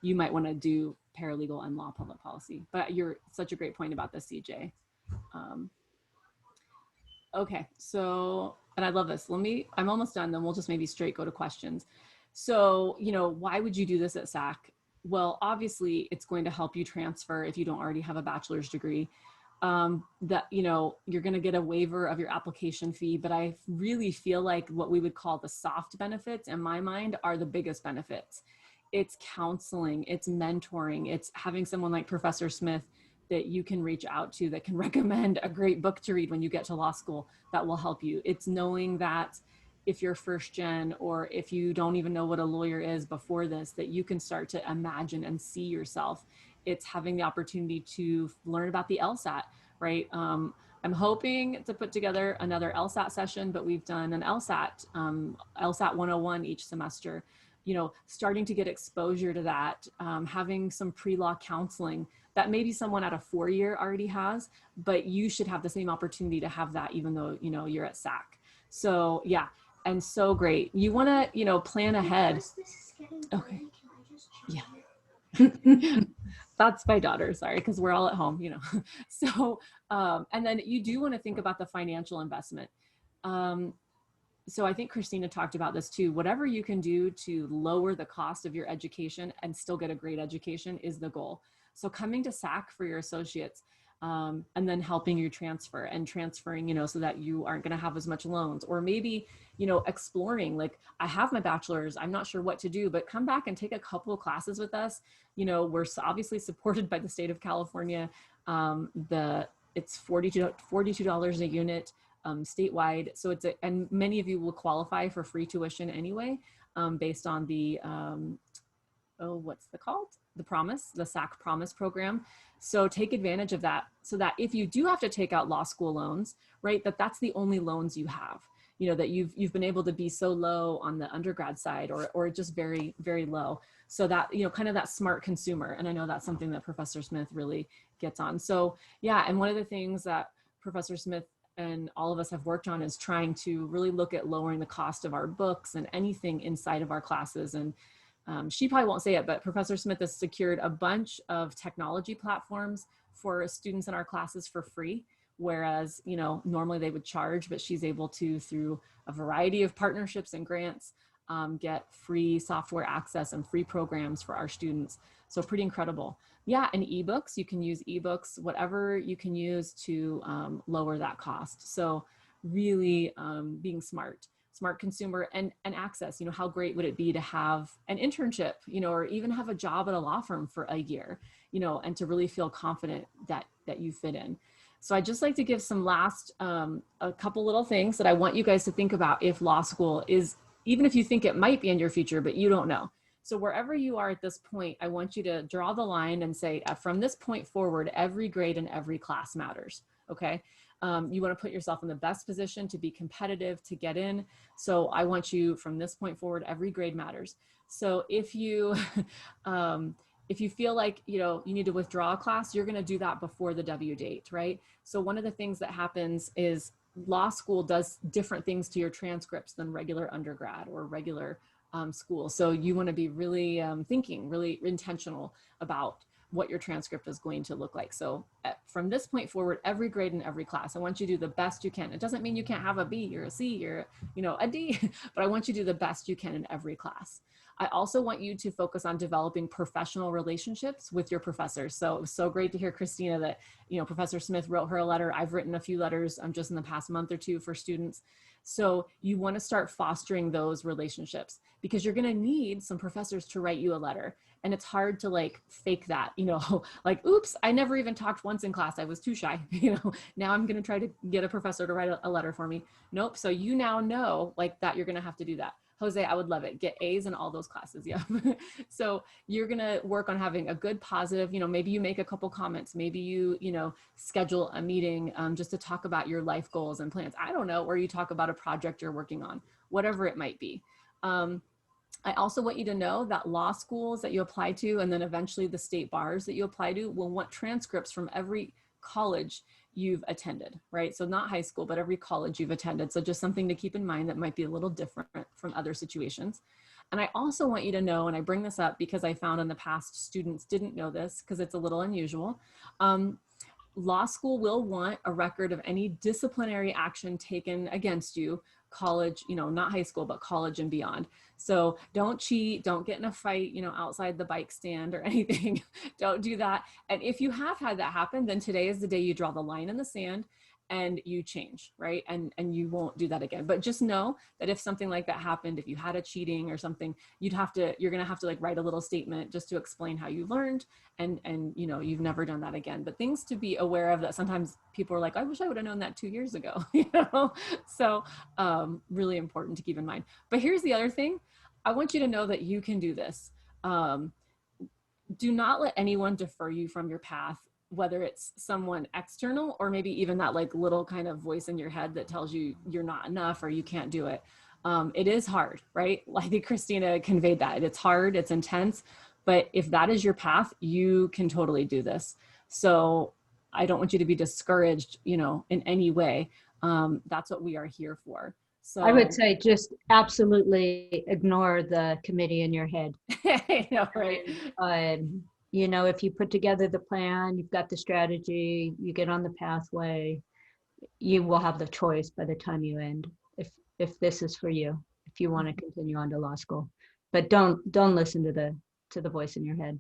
you might want to do paralegal and law public policy. But you're such a great point about this, CJ. Okay, so, and I love this. I'm almost done, then we'll just maybe straight go to questions. So, why would you do this at SAC? Well, obviously it's going to help you transfer if you don't already have a bachelor's degree. That, you're going to get a waiver of your application fee, but I really feel like what we would call the soft benefits in my mind are the biggest benefits. It's counseling, it's mentoring, it's having someone like Professor Smith that you can reach out to that can recommend a great book to read when you get to law school that will help you. It's knowing that if you're first gen, or if you don't even know what a lawyer is before this, that you can start to imagine and see yourself. It's having the opportunity to learn about the LSAT, right? I'm hoping to put together another LSAT session, but we've done an LSAT 101 each semester. Starting to get exposure to that, having some pre-law counseling that maybe someone at a 4-year already has, but you should have the same opportunity to have that even though, you're at SAC. So yeah, and so great. You wanna, plan ahead. Okay, yeah. That's my daughter, sorry, because we're all at home, So, and then you do wanna think about the financial investment. So I think Christina talked about this too. Whatever you can do to lower the cost of your education and still get a great education is the goal. So coming to SAC for your associates, and then helping you transferring, so that you aren't going to have as much loans, or maybe, exploring, like, I have my bachelor's, I'm not sure what to do, but come back and take a couple of classes with us. We're obviously supported by the state of California. It's $42 a unit. Statewide. So and many of you will qualify for free tuition anyway, based on the, what's the called? The SAC Promise program. So take advantage of that so that if you do have to take out law school loans, right, that's the only loans you have, that you've been able to be so low on the undergrad side, or just very, very low. So that, kind of that smart consumer. And I know that's something that Professor Smith really gets on. So yeah. And one of the things that Professor Smith and all of us have worked on is trying to really look at lowering the cost of our books and anything inside of our classes. And she probably won't say it, but Professor Smith has secured a bunch of technology platforms for students in our classes for free, whereas, normally they would charge, but she's able to, through a variety of partnerships and grants, get free software access and free programs for our students. So pretty incredible. Yeah, and ebooks, you can use ebooks, whatever you can use to lower that cost. So really being smart consumer and access, how great would it be to have an internship, or even have a job at a law firm for a year, and to really feel confident that you fit in. So I'd just like to give some last, a couple little things that I want you guys to think about if law school is, even if you think it might be in your future, but you don't know. So wherever you are at this point, I want you to draw the line and say, from this point forward, every grade and every class matters, okay? You want to put yourself in the best position to be competitive, to get in. So I want you, from this point forward, every grade matters. So if you, if you feel like, you need to withdraw a class, you're going to do that before the W date, right? So one of the things that happens is law school does different things to your transcripts than regular undergrad or regular school. So you want to be really really intentional about what your transcript is going to look like. So from this point forward, every grade and every class, I want you to do the best you can. It doesn't mean you can't have a B or a C or, a D, but I want you to do the best you can in every class. I also want you to focus on developing professional relationships with your professors. So it was so great to hear, Christina, that, Professor Smith wrote her a letter. I've written a few letters just in the past month or two for students. So you want to start fostering those relationships, because you're going to need some professors to write you a letter. And it's hard to fake that, like, oops, I never even talked once in class. I was too shy. Now I'm going to try to get a professor to write a letter for me. Nope. So you now know that you're going to have to do that. Jose, I would love it. Get A's in all those classes. Yeah. So you're going to work on having a good, positive, maybe you make a couple comments, maybe you, schedule a meeting just to talk about your life goals and plans. I don't know, or you talk about a project you're working on, whatever it might be. I also want you to know that law schools that you apply to, and then eventually the state bars that you apply to, will want transcripts from every college you've attended, right? So not high school, but every college you've attended. So just something to keep in mind that might be a little different from other situations. And I also want you to know, and I bring this up because I found in the past students didn't know this because it's a little unusual. Law school will want a record of any disciplinary action taken against you, college, not high school, but college and beyond. So don't cheat, don't get in a fight, outside the bike stand or anything. Don't do that. And if you have had that happen, then today is the day you draw the line in the sand and you change, right? And you won't do that again. But just know that if something like that happened, if you had a cheating or something, you're gonna have to like write a little statement just to explain how you learned and you've never done that again. But things to be aware of that sometimes people are like, I wish I would have known that 2 years ago, So really important to keep in mind. But here's the other thing. I want you to know that you can do this. Do not let anyone defer you from your path, whether it's someone external or maybe even that like little kind of voice in your head that tells you you're not enough or you can't do it. It is hard, right? I think Christina conveyed that. It's hard, it's intense, but if that is your path, you can totally do this. So I don't want you to be discouraged, in any way. That's what we are here for. So
I would say just absolutely ignore the committee in your head.
I know, right?
If you put together the plan, you've got the strategy, you get on the pathway, you will have the choice by the time you end, if this is for you, if you want to continue on to law school. But don't listen to the voice in your head.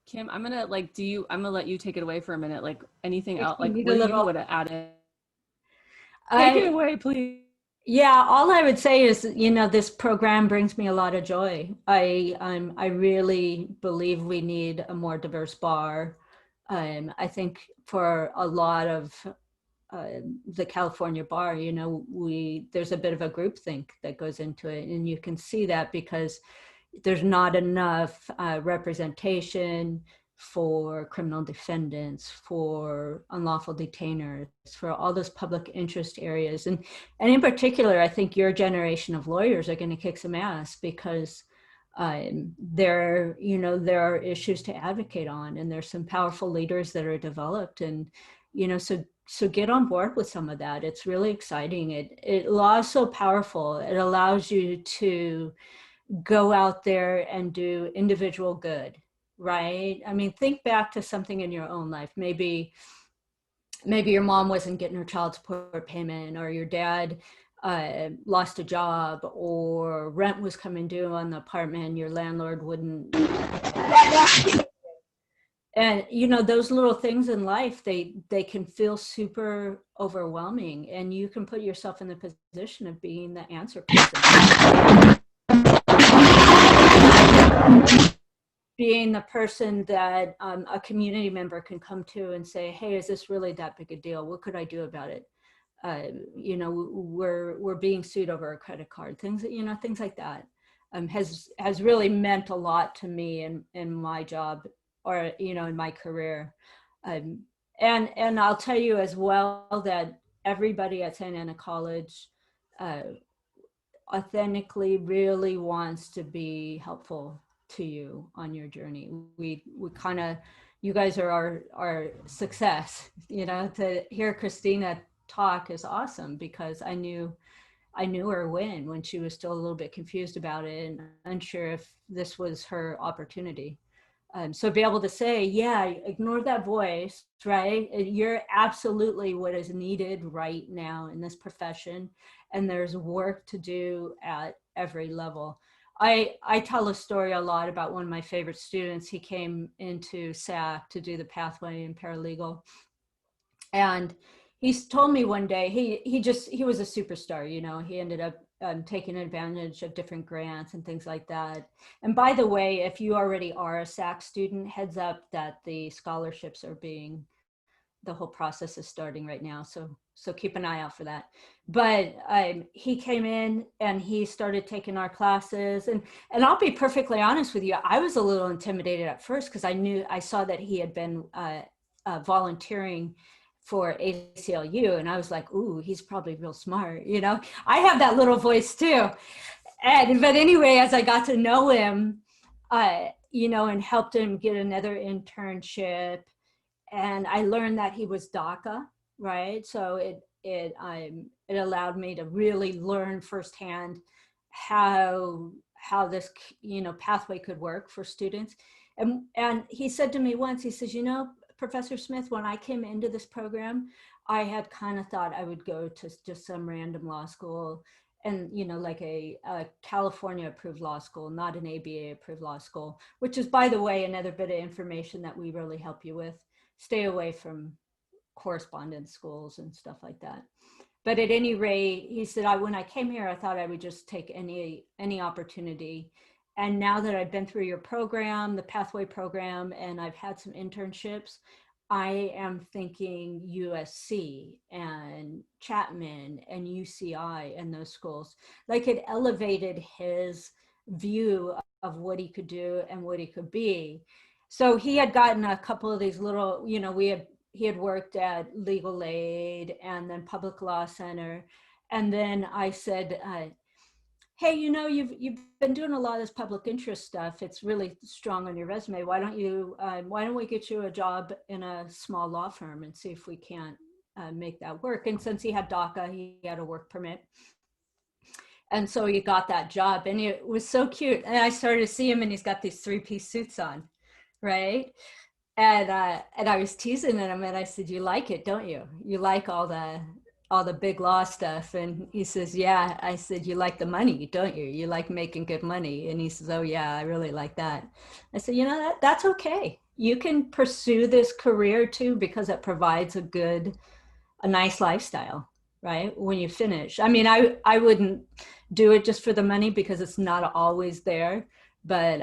Kim, I'm gonna let you take it away for a minute. Like anything else, like
you
where you would have added.
Take
it away, please.
Yeah, all I would say is, this program brings me a lot of joy. I really believe we need a more diverse bar. I think for a lot of the California bar, there's a bit of a groupthink that goes into it, and you can see that because there's not enough representation for criminal defendants, for unlawful detainers, for all those public interest areas. And in particular, I think your generation of lawyers are going to kick some ass because there are issues to advocate on, and there's some powerful leaders that are developed. And, so get on board with some of that. It's really exciting. Law is so powerful. It allows you to go out there and do individual good. Right? I mean, think back to something in your own life. Maybe your mom wasn't getting her child support payment, or your dad lost a job, or rent was coming due on the apartment, your landlord wouldn't. And those little things in life, they can feel super overwhelming, and you can put yourself in the position of being the answer person. Being the person that a community member can come to and say, hey, is this really that big a deal? What could I do about it? We're being sued over a credit card. Things like that has really meant a lot to me in my job, or in my career. And I'll tell you as well that everybody at Santa Ana College authentically really wants to be helpful to you on your journey. We kind of, you guys are our success. To hear Christina talk is awesome, because I knew her when she was still a little bit confused about it and unsure if this was her opportunity. So be able to say, yeah, ignore that voice, right? You're absolutely what is needed right now in this profession, and there's work to do at every level. I tell a story a lot about one of my favorite students. He came into SAC to do the pathway in paralegal. And he's told me one day, he was a superstar, he ended up taking advantage of different grants and things like that. And by the way, if you already are a SAC student, heads up that the scholarships are the whole process is starting right now. So keep an eye out for that. But he came in and he started taking our classes. And I'll be perfectly honest with you, I was a little intimidated at first because I saw that he had been volunteering for ACLU. And I was like, ooh, he's probably real smart. I have that little voice too. But anyway, as I got to know him, you know, and helped him get another internship, and I learned that he was DACA, right? So it allowed me to really learn firsthand how this, you know, pathway could work for students. And he said to me once, he says, you know, Professor Smith, when I came into this program, I had kind of thought I would go to just some random law school, and, you know, like a California approved law school, not an ABA approved law school, which is, by the way, another bit of information that we really help you with. Stay away from correspondence schools and stuff like that. But at any rate, he said, when I came here, I thought I would just take any opportunity. And now that I've been through your program, the Pathway program, and I've had some internships, I am thinking USC and Chapman and UCI and those schools. Like, it elevated his view of what he could do and what he could be. So he had gotten a couple of these little, you know, he had worked at Legal Aid and then Public Law Center. And then I said, hey, you know, you've been doing a lot of this public interest stuff. It's really strong on your resume. Why don't we get you a job in a small law firm and see if we can't make that work? And since he had DACA, he had a work permit. And so he got that job, and it was so cute. And I started to see him, and he's got these three-piece suits on, right? And I was teasing him, and I said, you like it, don't you? You like all the big law stuff? And he says, yeah. I said, you like the money, don't you? You like making good money? And he says, oh yeah, I really like that. I said, you know, that's okay. You can pursue this career too, because it provides a nice lifestyle, right? When you finish. I mean, I wouldn't do it just for the money, because it's not always there. But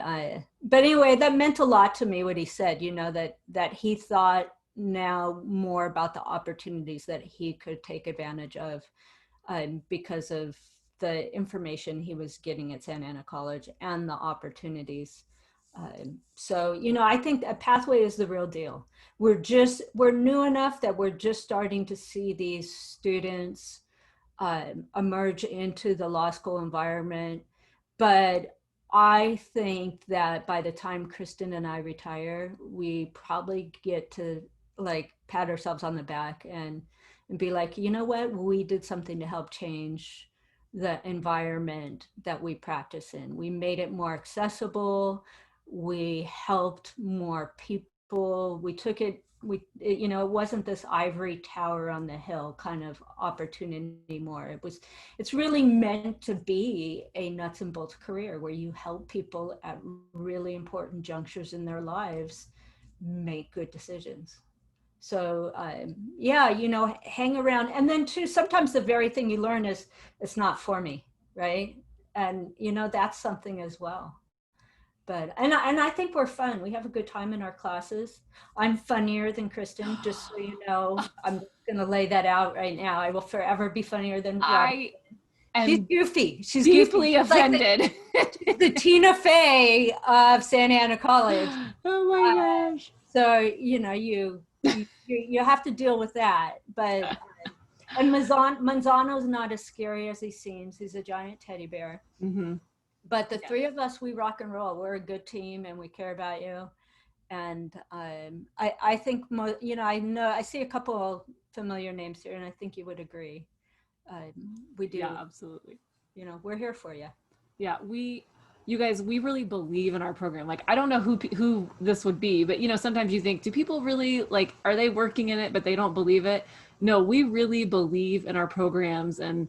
anyway, that meant a lot to me, what he said, you know, that he thought now more about the opportunities that he could take advantage of because of the information he was getting at Santa Ana College and the opportunities. So, you know, I think a Pathway is the real deal. We're new enough that we're just starting to see these students emerge into the law school environment. But I think that by the time Kristen and I retire, we probably get to like pat ourselves on the back and be like, you know what, we did something to help change the environment that we practice in. We made it more accessible. We helped more people. We took it, you know, it wasn't this ivory tower on the hill kind of opportunity anymore. It's really meant to be a nuts and bolts career where you help people at really important junctures in their lives make good decisions. So yeah, you know, hang around. And then too, sometimes the very thing you learn is, it's not for me, right? And you know, that's something as well. But and I think we're fun. We have a good time in our classes. I'm funnier than Kristen, just so you know. I'm gonna lay that out right now. I will forever be funnier than Rob. She's goofy. She's
deeply
goofy.
offended.
She's the Tina Fey of Santa Ana College.
Oh my gosh.
So you know, you have to deal with that. But and Manzano's not as scary as he seems. He's a giant teddy bear.
Mm-hmm.
But the three of us, we rock and roll. We're a good team, and we care about you. And I think, you know, I see a couple of familiar names here, and I think you would agree. We do.
Yeah, absolutely.
You know, we're here for you.
Yeah, you guys, we really believe in our program. Like, I don't know who this would be, but you know, sometimes you think, do people really, like, are they working in it, but they don't believe it? No, we really believe in our programs, and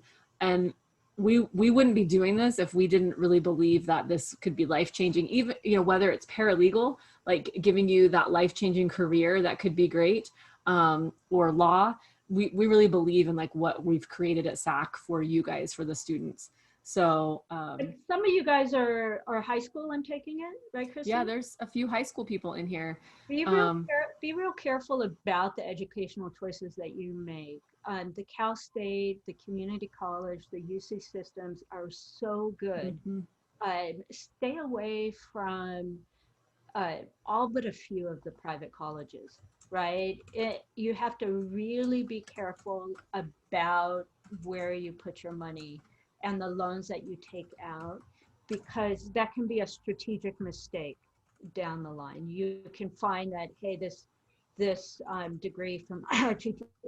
we wouldn't be doing this if we didn't really believe that this could be life-changing. Even, you know, whether it's paralegal, like giving you that life-changing career that could be great, or law, we really believe in like what we've created at SAC for you guys, for the students. So
some of you guys are high school and taking it, right, Kristen?
yeah, there's a few high school people in here.
Be real careful about the educational choices that you make. The Cal State, the community college, the UC systems are so good. Mm-hmm. Stay away from all but a few of the private colleges, right? You have to really be careful about where you put your money and the loans that you take out, because that can be a strategic mistake down the line. You can find that, hey, this degree from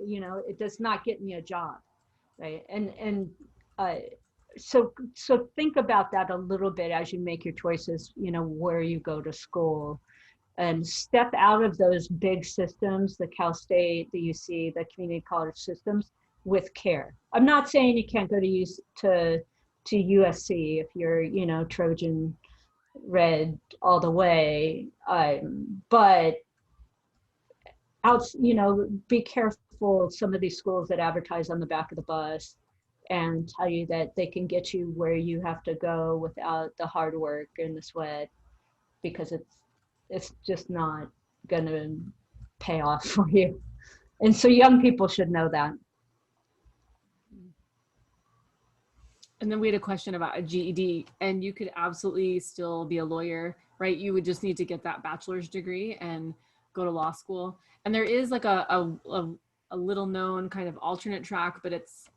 you know, it does not get me a job, right? And uh, so think about that a little bit as you make your choices, you know, where you go to school, and step out of those big systems, the Cal State, the UC, the community college systems, with care. I'm not saying you can't go to USC if you're, you know, Trojan Red all the way, but you know, be careful. Some of these schools that advertise on the back of the bus and tell you that they can get you where you have to go without the hard work and the sweat, because it's just not going to pay off for you. And so young people should know that.
And then we had a question about a GED, and you could absolutely still be a lawyer, right? You would just need to get that bachelor's degree and go to law school. And there is like a little known kind of alternate track, but it's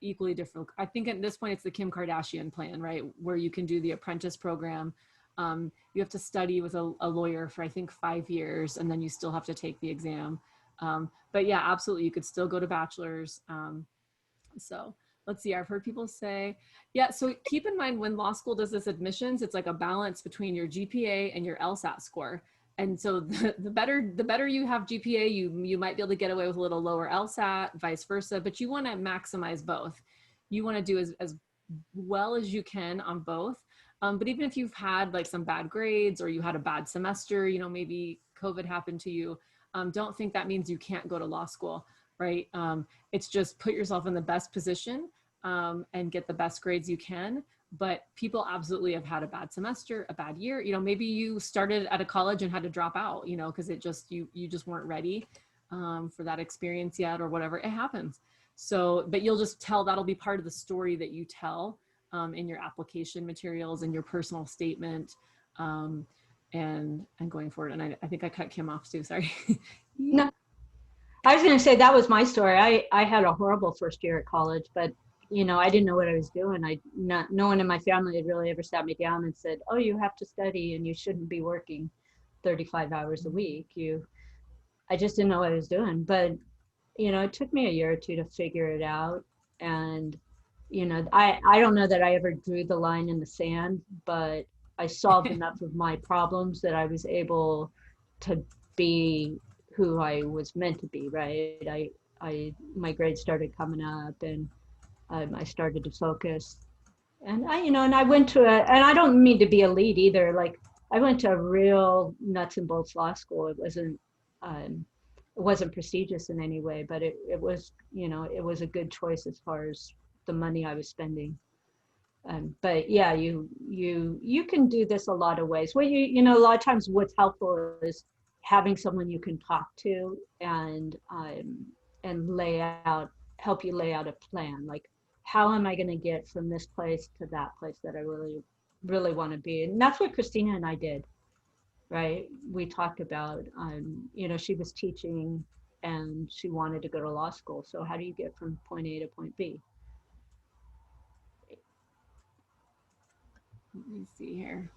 equally difficult. I think at this point it's the Kim Kardashian plan, right? Where you can do the apprentice program. You have to study with a lawyer for I think 5 years, and then you still have to take the exam. But yeah, absolutely, you could still go to bachelor's. So let's see, I've heard people say, yeah, so keep in mind when law school does this admissions, it's like a balance between your GPA and your LSAT score. And so the better you have GPA, you might be able to get away with a little lower LSAT, vice versa, but you want to maximize both. You want to do as well as you can on both. But even if you've had like some bad grades or you had a bad semester, you know, maybe COVID happened to you, don't think that means you can't go to law school, right? It's just put yourself in the best position and get the best grades you can. But people absolutely have had a bad semester, a bad year. You know, maybe you started at a college and had to drop out, you know, because it just, you just weren't ready for that experience yet or whatever. It happens. So, but you'll just tell, that'll be part of the story that you tell in your application materials and your personal statement and going forward. And I think I cut Kim off too, sorry.
No, I was going to say that was my story. I had a horrible first year at college, but you know, I didn't know what I was doing. No one in my family had really ever sat me down and said, oh, you have to study and you shouldn't be working 35 hours a week. I just didn't know what I was doing. But, you know, it took me a year or two to figure it out. And, you know, I don't know that I ever drew the line in the sand, but I solved enough of my problems that I was able to be who I was meant to be, right? My grades started coming up, and I started to focus, and I went to and I don't mean to be elite either. Like, I went to a real nuts and bolts law school. It wasn't prestigious in any way, but it was, you know, it was a good choice as far as the money I was spending. But yeah, you can do this a lot of ways. Well, you know, a lot of times what's helpful is having someone you can talk to and help you lay out a plan. Like, how am I going to get from this place to that place that I really, really want to be? And that's what Christina and I did, right? We talked about, you know, she was teaching and she wanted to go to law school. So how do you get from point A to point B?
Let me see here.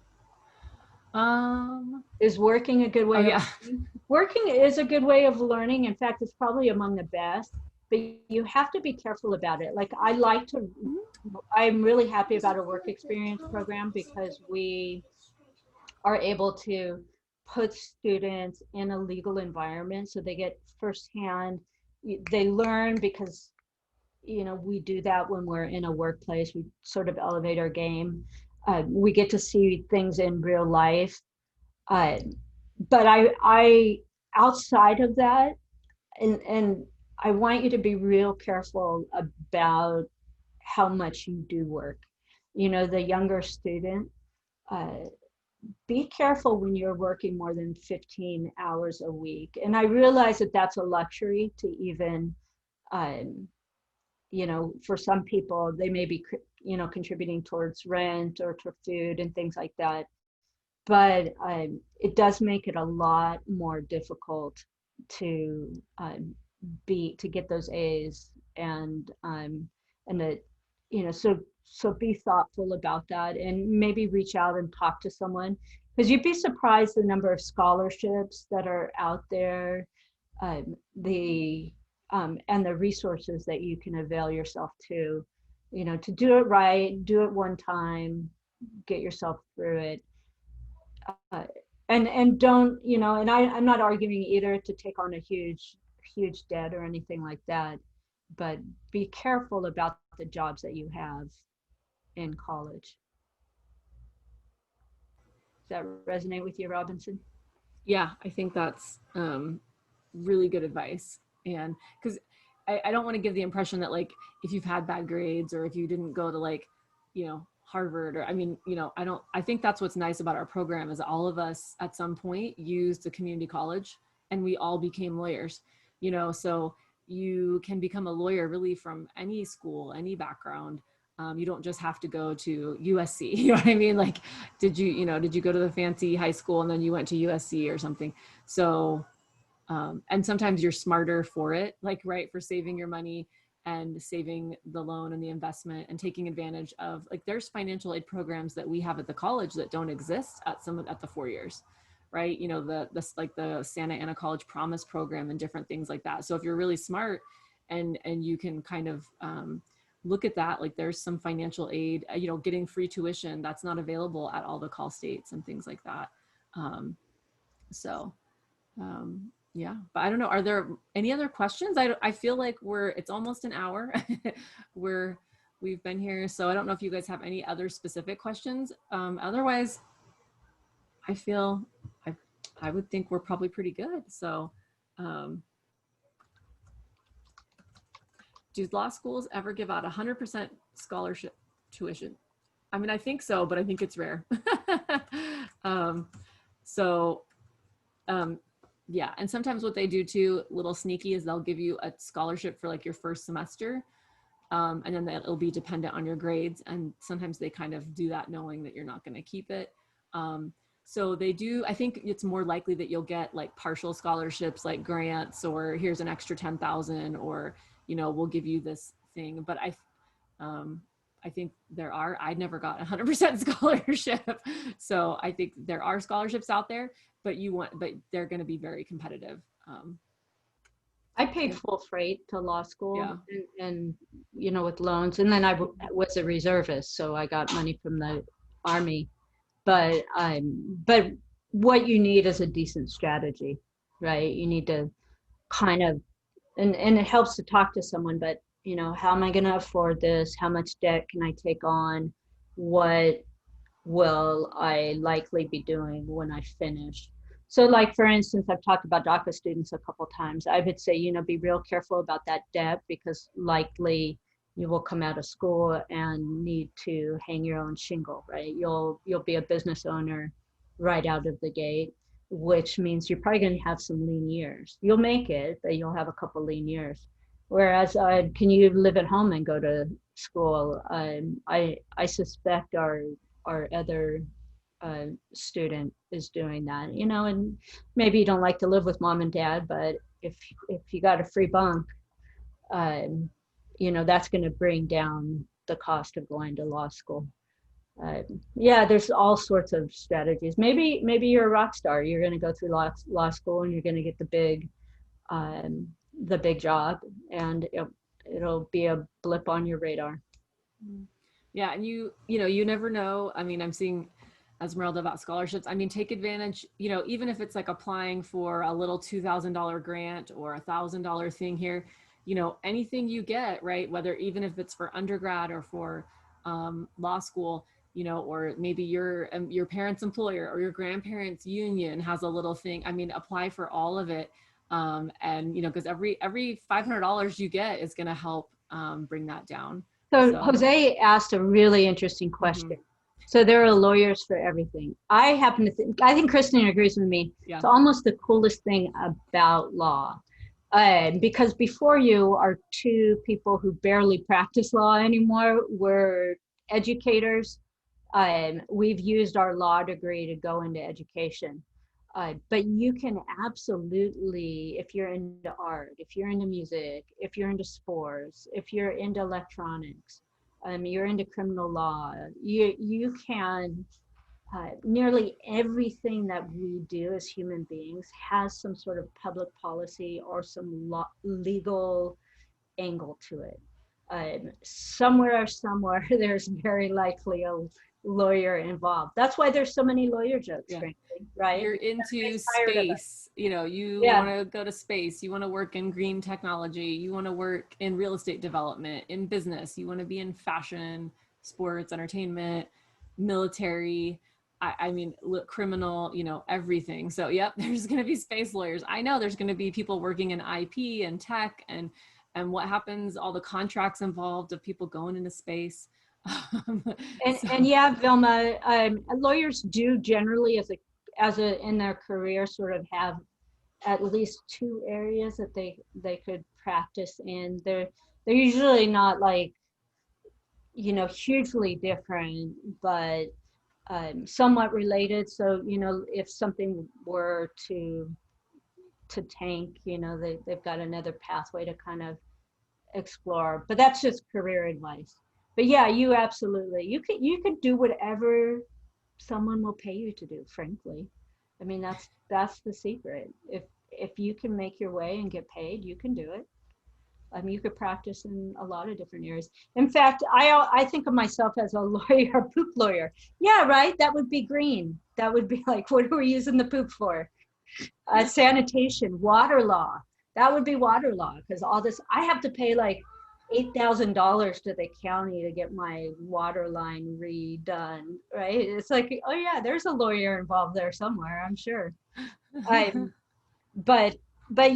Is working a good way?
Oh, yeah.
Working is a good way of learning. In fact, it's probably among the best, but you have to be careful about it. Like, I'm really happy about our work experience program because we are able to put students in a legal environment so they get firsthand, they learn because, you know, we do that when we're in a workplace. We sort of elevate our game. We get to see things in real life. But I outside of that, and I want you to be real careful about how much you do work. You know, the younger student, be careful when you're working more than 15 hours a week. And I realize that that's a luxury to even, you know, for some people, they may be, you know, contributing towards rent or to food and things like that. But it does make it a lot more difficult to get those A's, and that so be thoughtful about that and maybe reach out and talk to someone, because you'd be surprised the number of scholarships that are out there, the and the resources that you can avail yourself to do it right, do it one time, get yourself through it. And don't, and I'm not arguing either to take on a huge debt or anything like that, but be careful about the jobs that you have in college. Does that resonate with you, Robinson?
Yeah, I think that's really good advice. And because I don't want to give the impression that like if you've had bad grades or if you didn't go to like, Harvard or I think that's what's nice about our program is all of us at some point used a community college and we all became lawyers, so you can become a lawyer really from any school, any background. You don't just have to go to USC, you know what I mean? Like, did you go to the fancy high school and then you went to USC or something? So, and sometimes you're smarter for it, like, right, for saving your money and saving the loan and the investment and taking advantage of, like, there's financial aid programs that we have at the college that don't exist at the 4 years, right? The Santa Ana College Promise program and different things like that. So if you're really smart and you can kind of look at that, like there's some financial aid, getting free tuition that's not available at all the call states and things like that. Yeah, but I don't know. Are there any other questions? I feel like it's almost an hour. We've been here. So I don't know if you guys have any other specific questions. Otherwise, I feel I would think we're probably pretty good. So do law schools ever give out 100% scholarship tuition? I mean, I think so, but I think it's rare. Yeah, and sometimes what they do too, little sneaky, is they'll give you a scholarship for like your first semester, and then it'll be dependent on your grades. And sometimes they kind of do that knowing that you're not going to keep it. So they do. I think it's more likely that you'll get like partial scholarships, like grants, or here's an extra 10,000, or we'll give you this thing. But I think I never got 100% scholarship. So I think there are scholarships out there, but they're going to be very competitive.
I paid full freight to law school,
yeah.
and with loans, and then I was a reservist, so I got money from the Army. But what you need is a decent strategy, right? You need to kind of, and it helps to talk to someone, but how am I going to afford this? How much debt can I take on? What will I likely be doing when I finish? So like, for instance, I've talked about DACA students a couple of times. I would say, be real careful about that debt, because likely you will come out of school and need to hang your own shingle, right? You'll be a business owner right out of the gate, which means you're probably going to have some lean years. You'll make it, but you'll have a couple lean years. Whereas can you live at home and go to school? I suspect our other student is doing that, and maybe you don't like to live with mom and dad, but if you got a free bunk, that's going to bring down the cost of going to law school. Yeah, there's all sorts of strategies. Maybe you're a rock star. You're going to go through law school and you're going to get the big job, and it'll be a blip on your radar.
Yeah, and you never know. I mean, I'm seeing Esmeralda about scholarships. I mean, take advantage, even if it's like applying for a little $2,000 grant or $1,000 thing here, anything you get, right? Whether even if it's for undergrad or for law school, or maybe your parents' employer or your grandparents' union has a little thing. I mean, apply for all of it. And because every $500 you get is going to help bring that down.
So Jose asked a really interesting question. Mm-hmm. So there are lawyers for everything. I think Kristen agrees with me. Yeah. It's almost the coolest thing about law. Because before you are two people who barely practice law anymore. We're educators. We've used our law degree to go into education. But you can absolutely, if you're into art, if you're into music, if you're into sports, if you're into electronics, you're into criminal law, you can, nearly everything that we do as human beings has some sort of public policy or some legal angle to it. Somewhere, there's very likely a lawyer involved. That's why there's so many lawyer jokes,
Yeah.
frankly, right?
You're into
Everybody's tired of it.
space, you know, you
Yeah.
want to go to space, you want to work in green technology, you want to work in real estate development, in business, you want to be in fashion, sports, entertainment, military. I mean, look, criminal, you know, everything. So, yep, there's going to be space lawyers. I know there's going to be people working in IP and tech and what happens, all the contracts involved of people going into space.
And yeah, Vilma, lawyers do generally, as a in their career, sort of have at least two areas that they could practice in. They're usually not like, you know, hugely different, but somewhat related. So, you know, if something were to tank, you know, they've got another pathway to kind of explore. But that's just career advice. But yeah, you absolutely, you could do whatever someone will pay you to do, frankly. I mean, that's the secret. If you can make your way and get paid, you can do it. I mean, you could practice in a lot of different areas. In fact, I think of myself as a lawyer, poop lawyer. Yeah, right. That would be green. That would be like, what are we using the poop for? Sanitation, water law. That would be water law, because all this, I have to pay like $8,000 to the county to get my water line redone, right? It's like, oh yeah, there's a lawyer involved there somewhere, I'm sure. But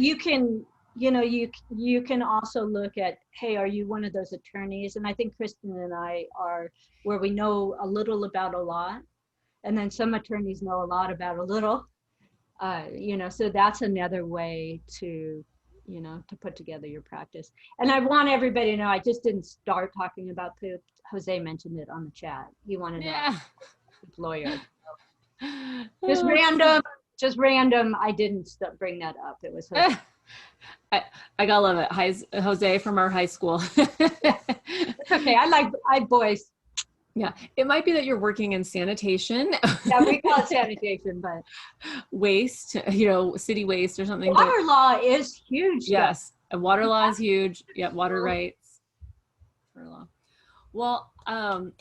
you can, you know, you can also look at, hey, are you one of those attorneys? And I think Kristen and I are, where we know a little about a lot, and then some attorneys know a lot about a little. You know, so that's another way to, you know, to put together your practice. And I want everybody to know, I just didn't start talking about poop. Jose mentioned it on the chat. He wanted
Yeah.
a lawyer. Just random. I didn't bring that up. It was Jose.
I gotta love it. Hi, Jose from our high school.
It's okay. I boys.
Yeah, it might be that you're working in sanitation.
Yeah, we call it sanitation, but
waste, you know, city waste or something.
Water law is huge.
Yes, and water law is huge. Yeah, water rights. Water law. Well,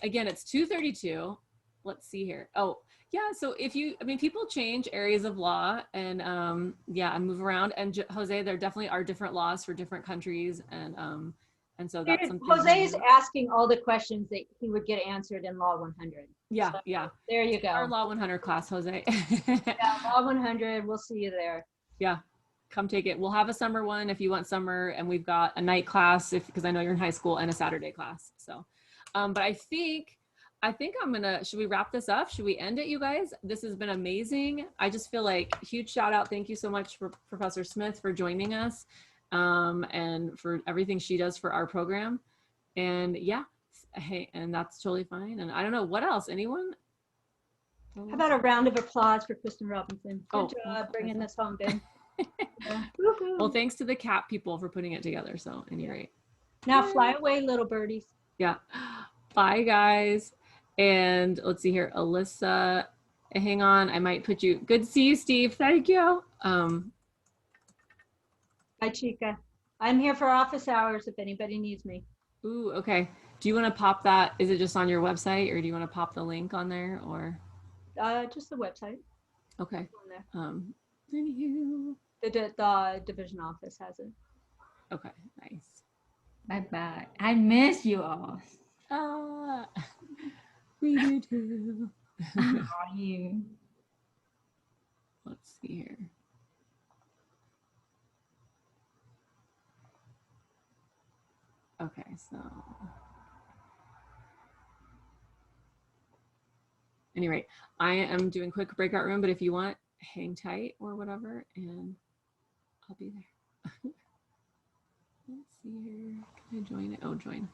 again, it's 2:32. Let's see here. Oh, yeah. So I mean, people change areas of law and yeah, and move around. And Jose, there definitely are different laws for different countries, and so that's something.
Jose is asking all the questions that he would get answered in Law 100.
Yeah,
so,
yeah.
There you go.
Our Law 100 class, Jose.
Yeah, Law 100. We'll see you there.
Yeah, come take it. We'll have a summer one if you want summer, and we've got a night class because I know you're in high school, and a Saturday class. So, but I think I'm gonna. Should we wrap this up? Should we end it, you guys? This has been amazing. I just feel like huge shout out. Thank you so much for Professor Smith for joining us. And for everything she does for our program. And yeah, hey, and that's totally fine. And I don't know what else, anyone?
How about a round of applause for Kristen Robinson? Good job bringing this home, Ben. Yeah.
Well, thanks to the CAP people for putting it together. So at any rate.
Now fly away, little birdies.
Yeah. Bye guys. And let's see here, Alyssa, hang on. I might put you, good to see you, Steve. Thank you.
Hi, Chica. I'm here for office hours if anybody needs me.
Ooh, okay. Do you want to pop that? Is it just on your website, or do you want to pop the link on there, or?
Just the website.
Okay.
The division office has it.
Okay, nice.
Bye-bye. I miss you all.
We do too.
How are you?
Let's see here. Okay, so anyway, I am doing quick breakout room, but if you want, hang tight or whatever, and I'll be there. Let's see here. Can I join it? Oh, join.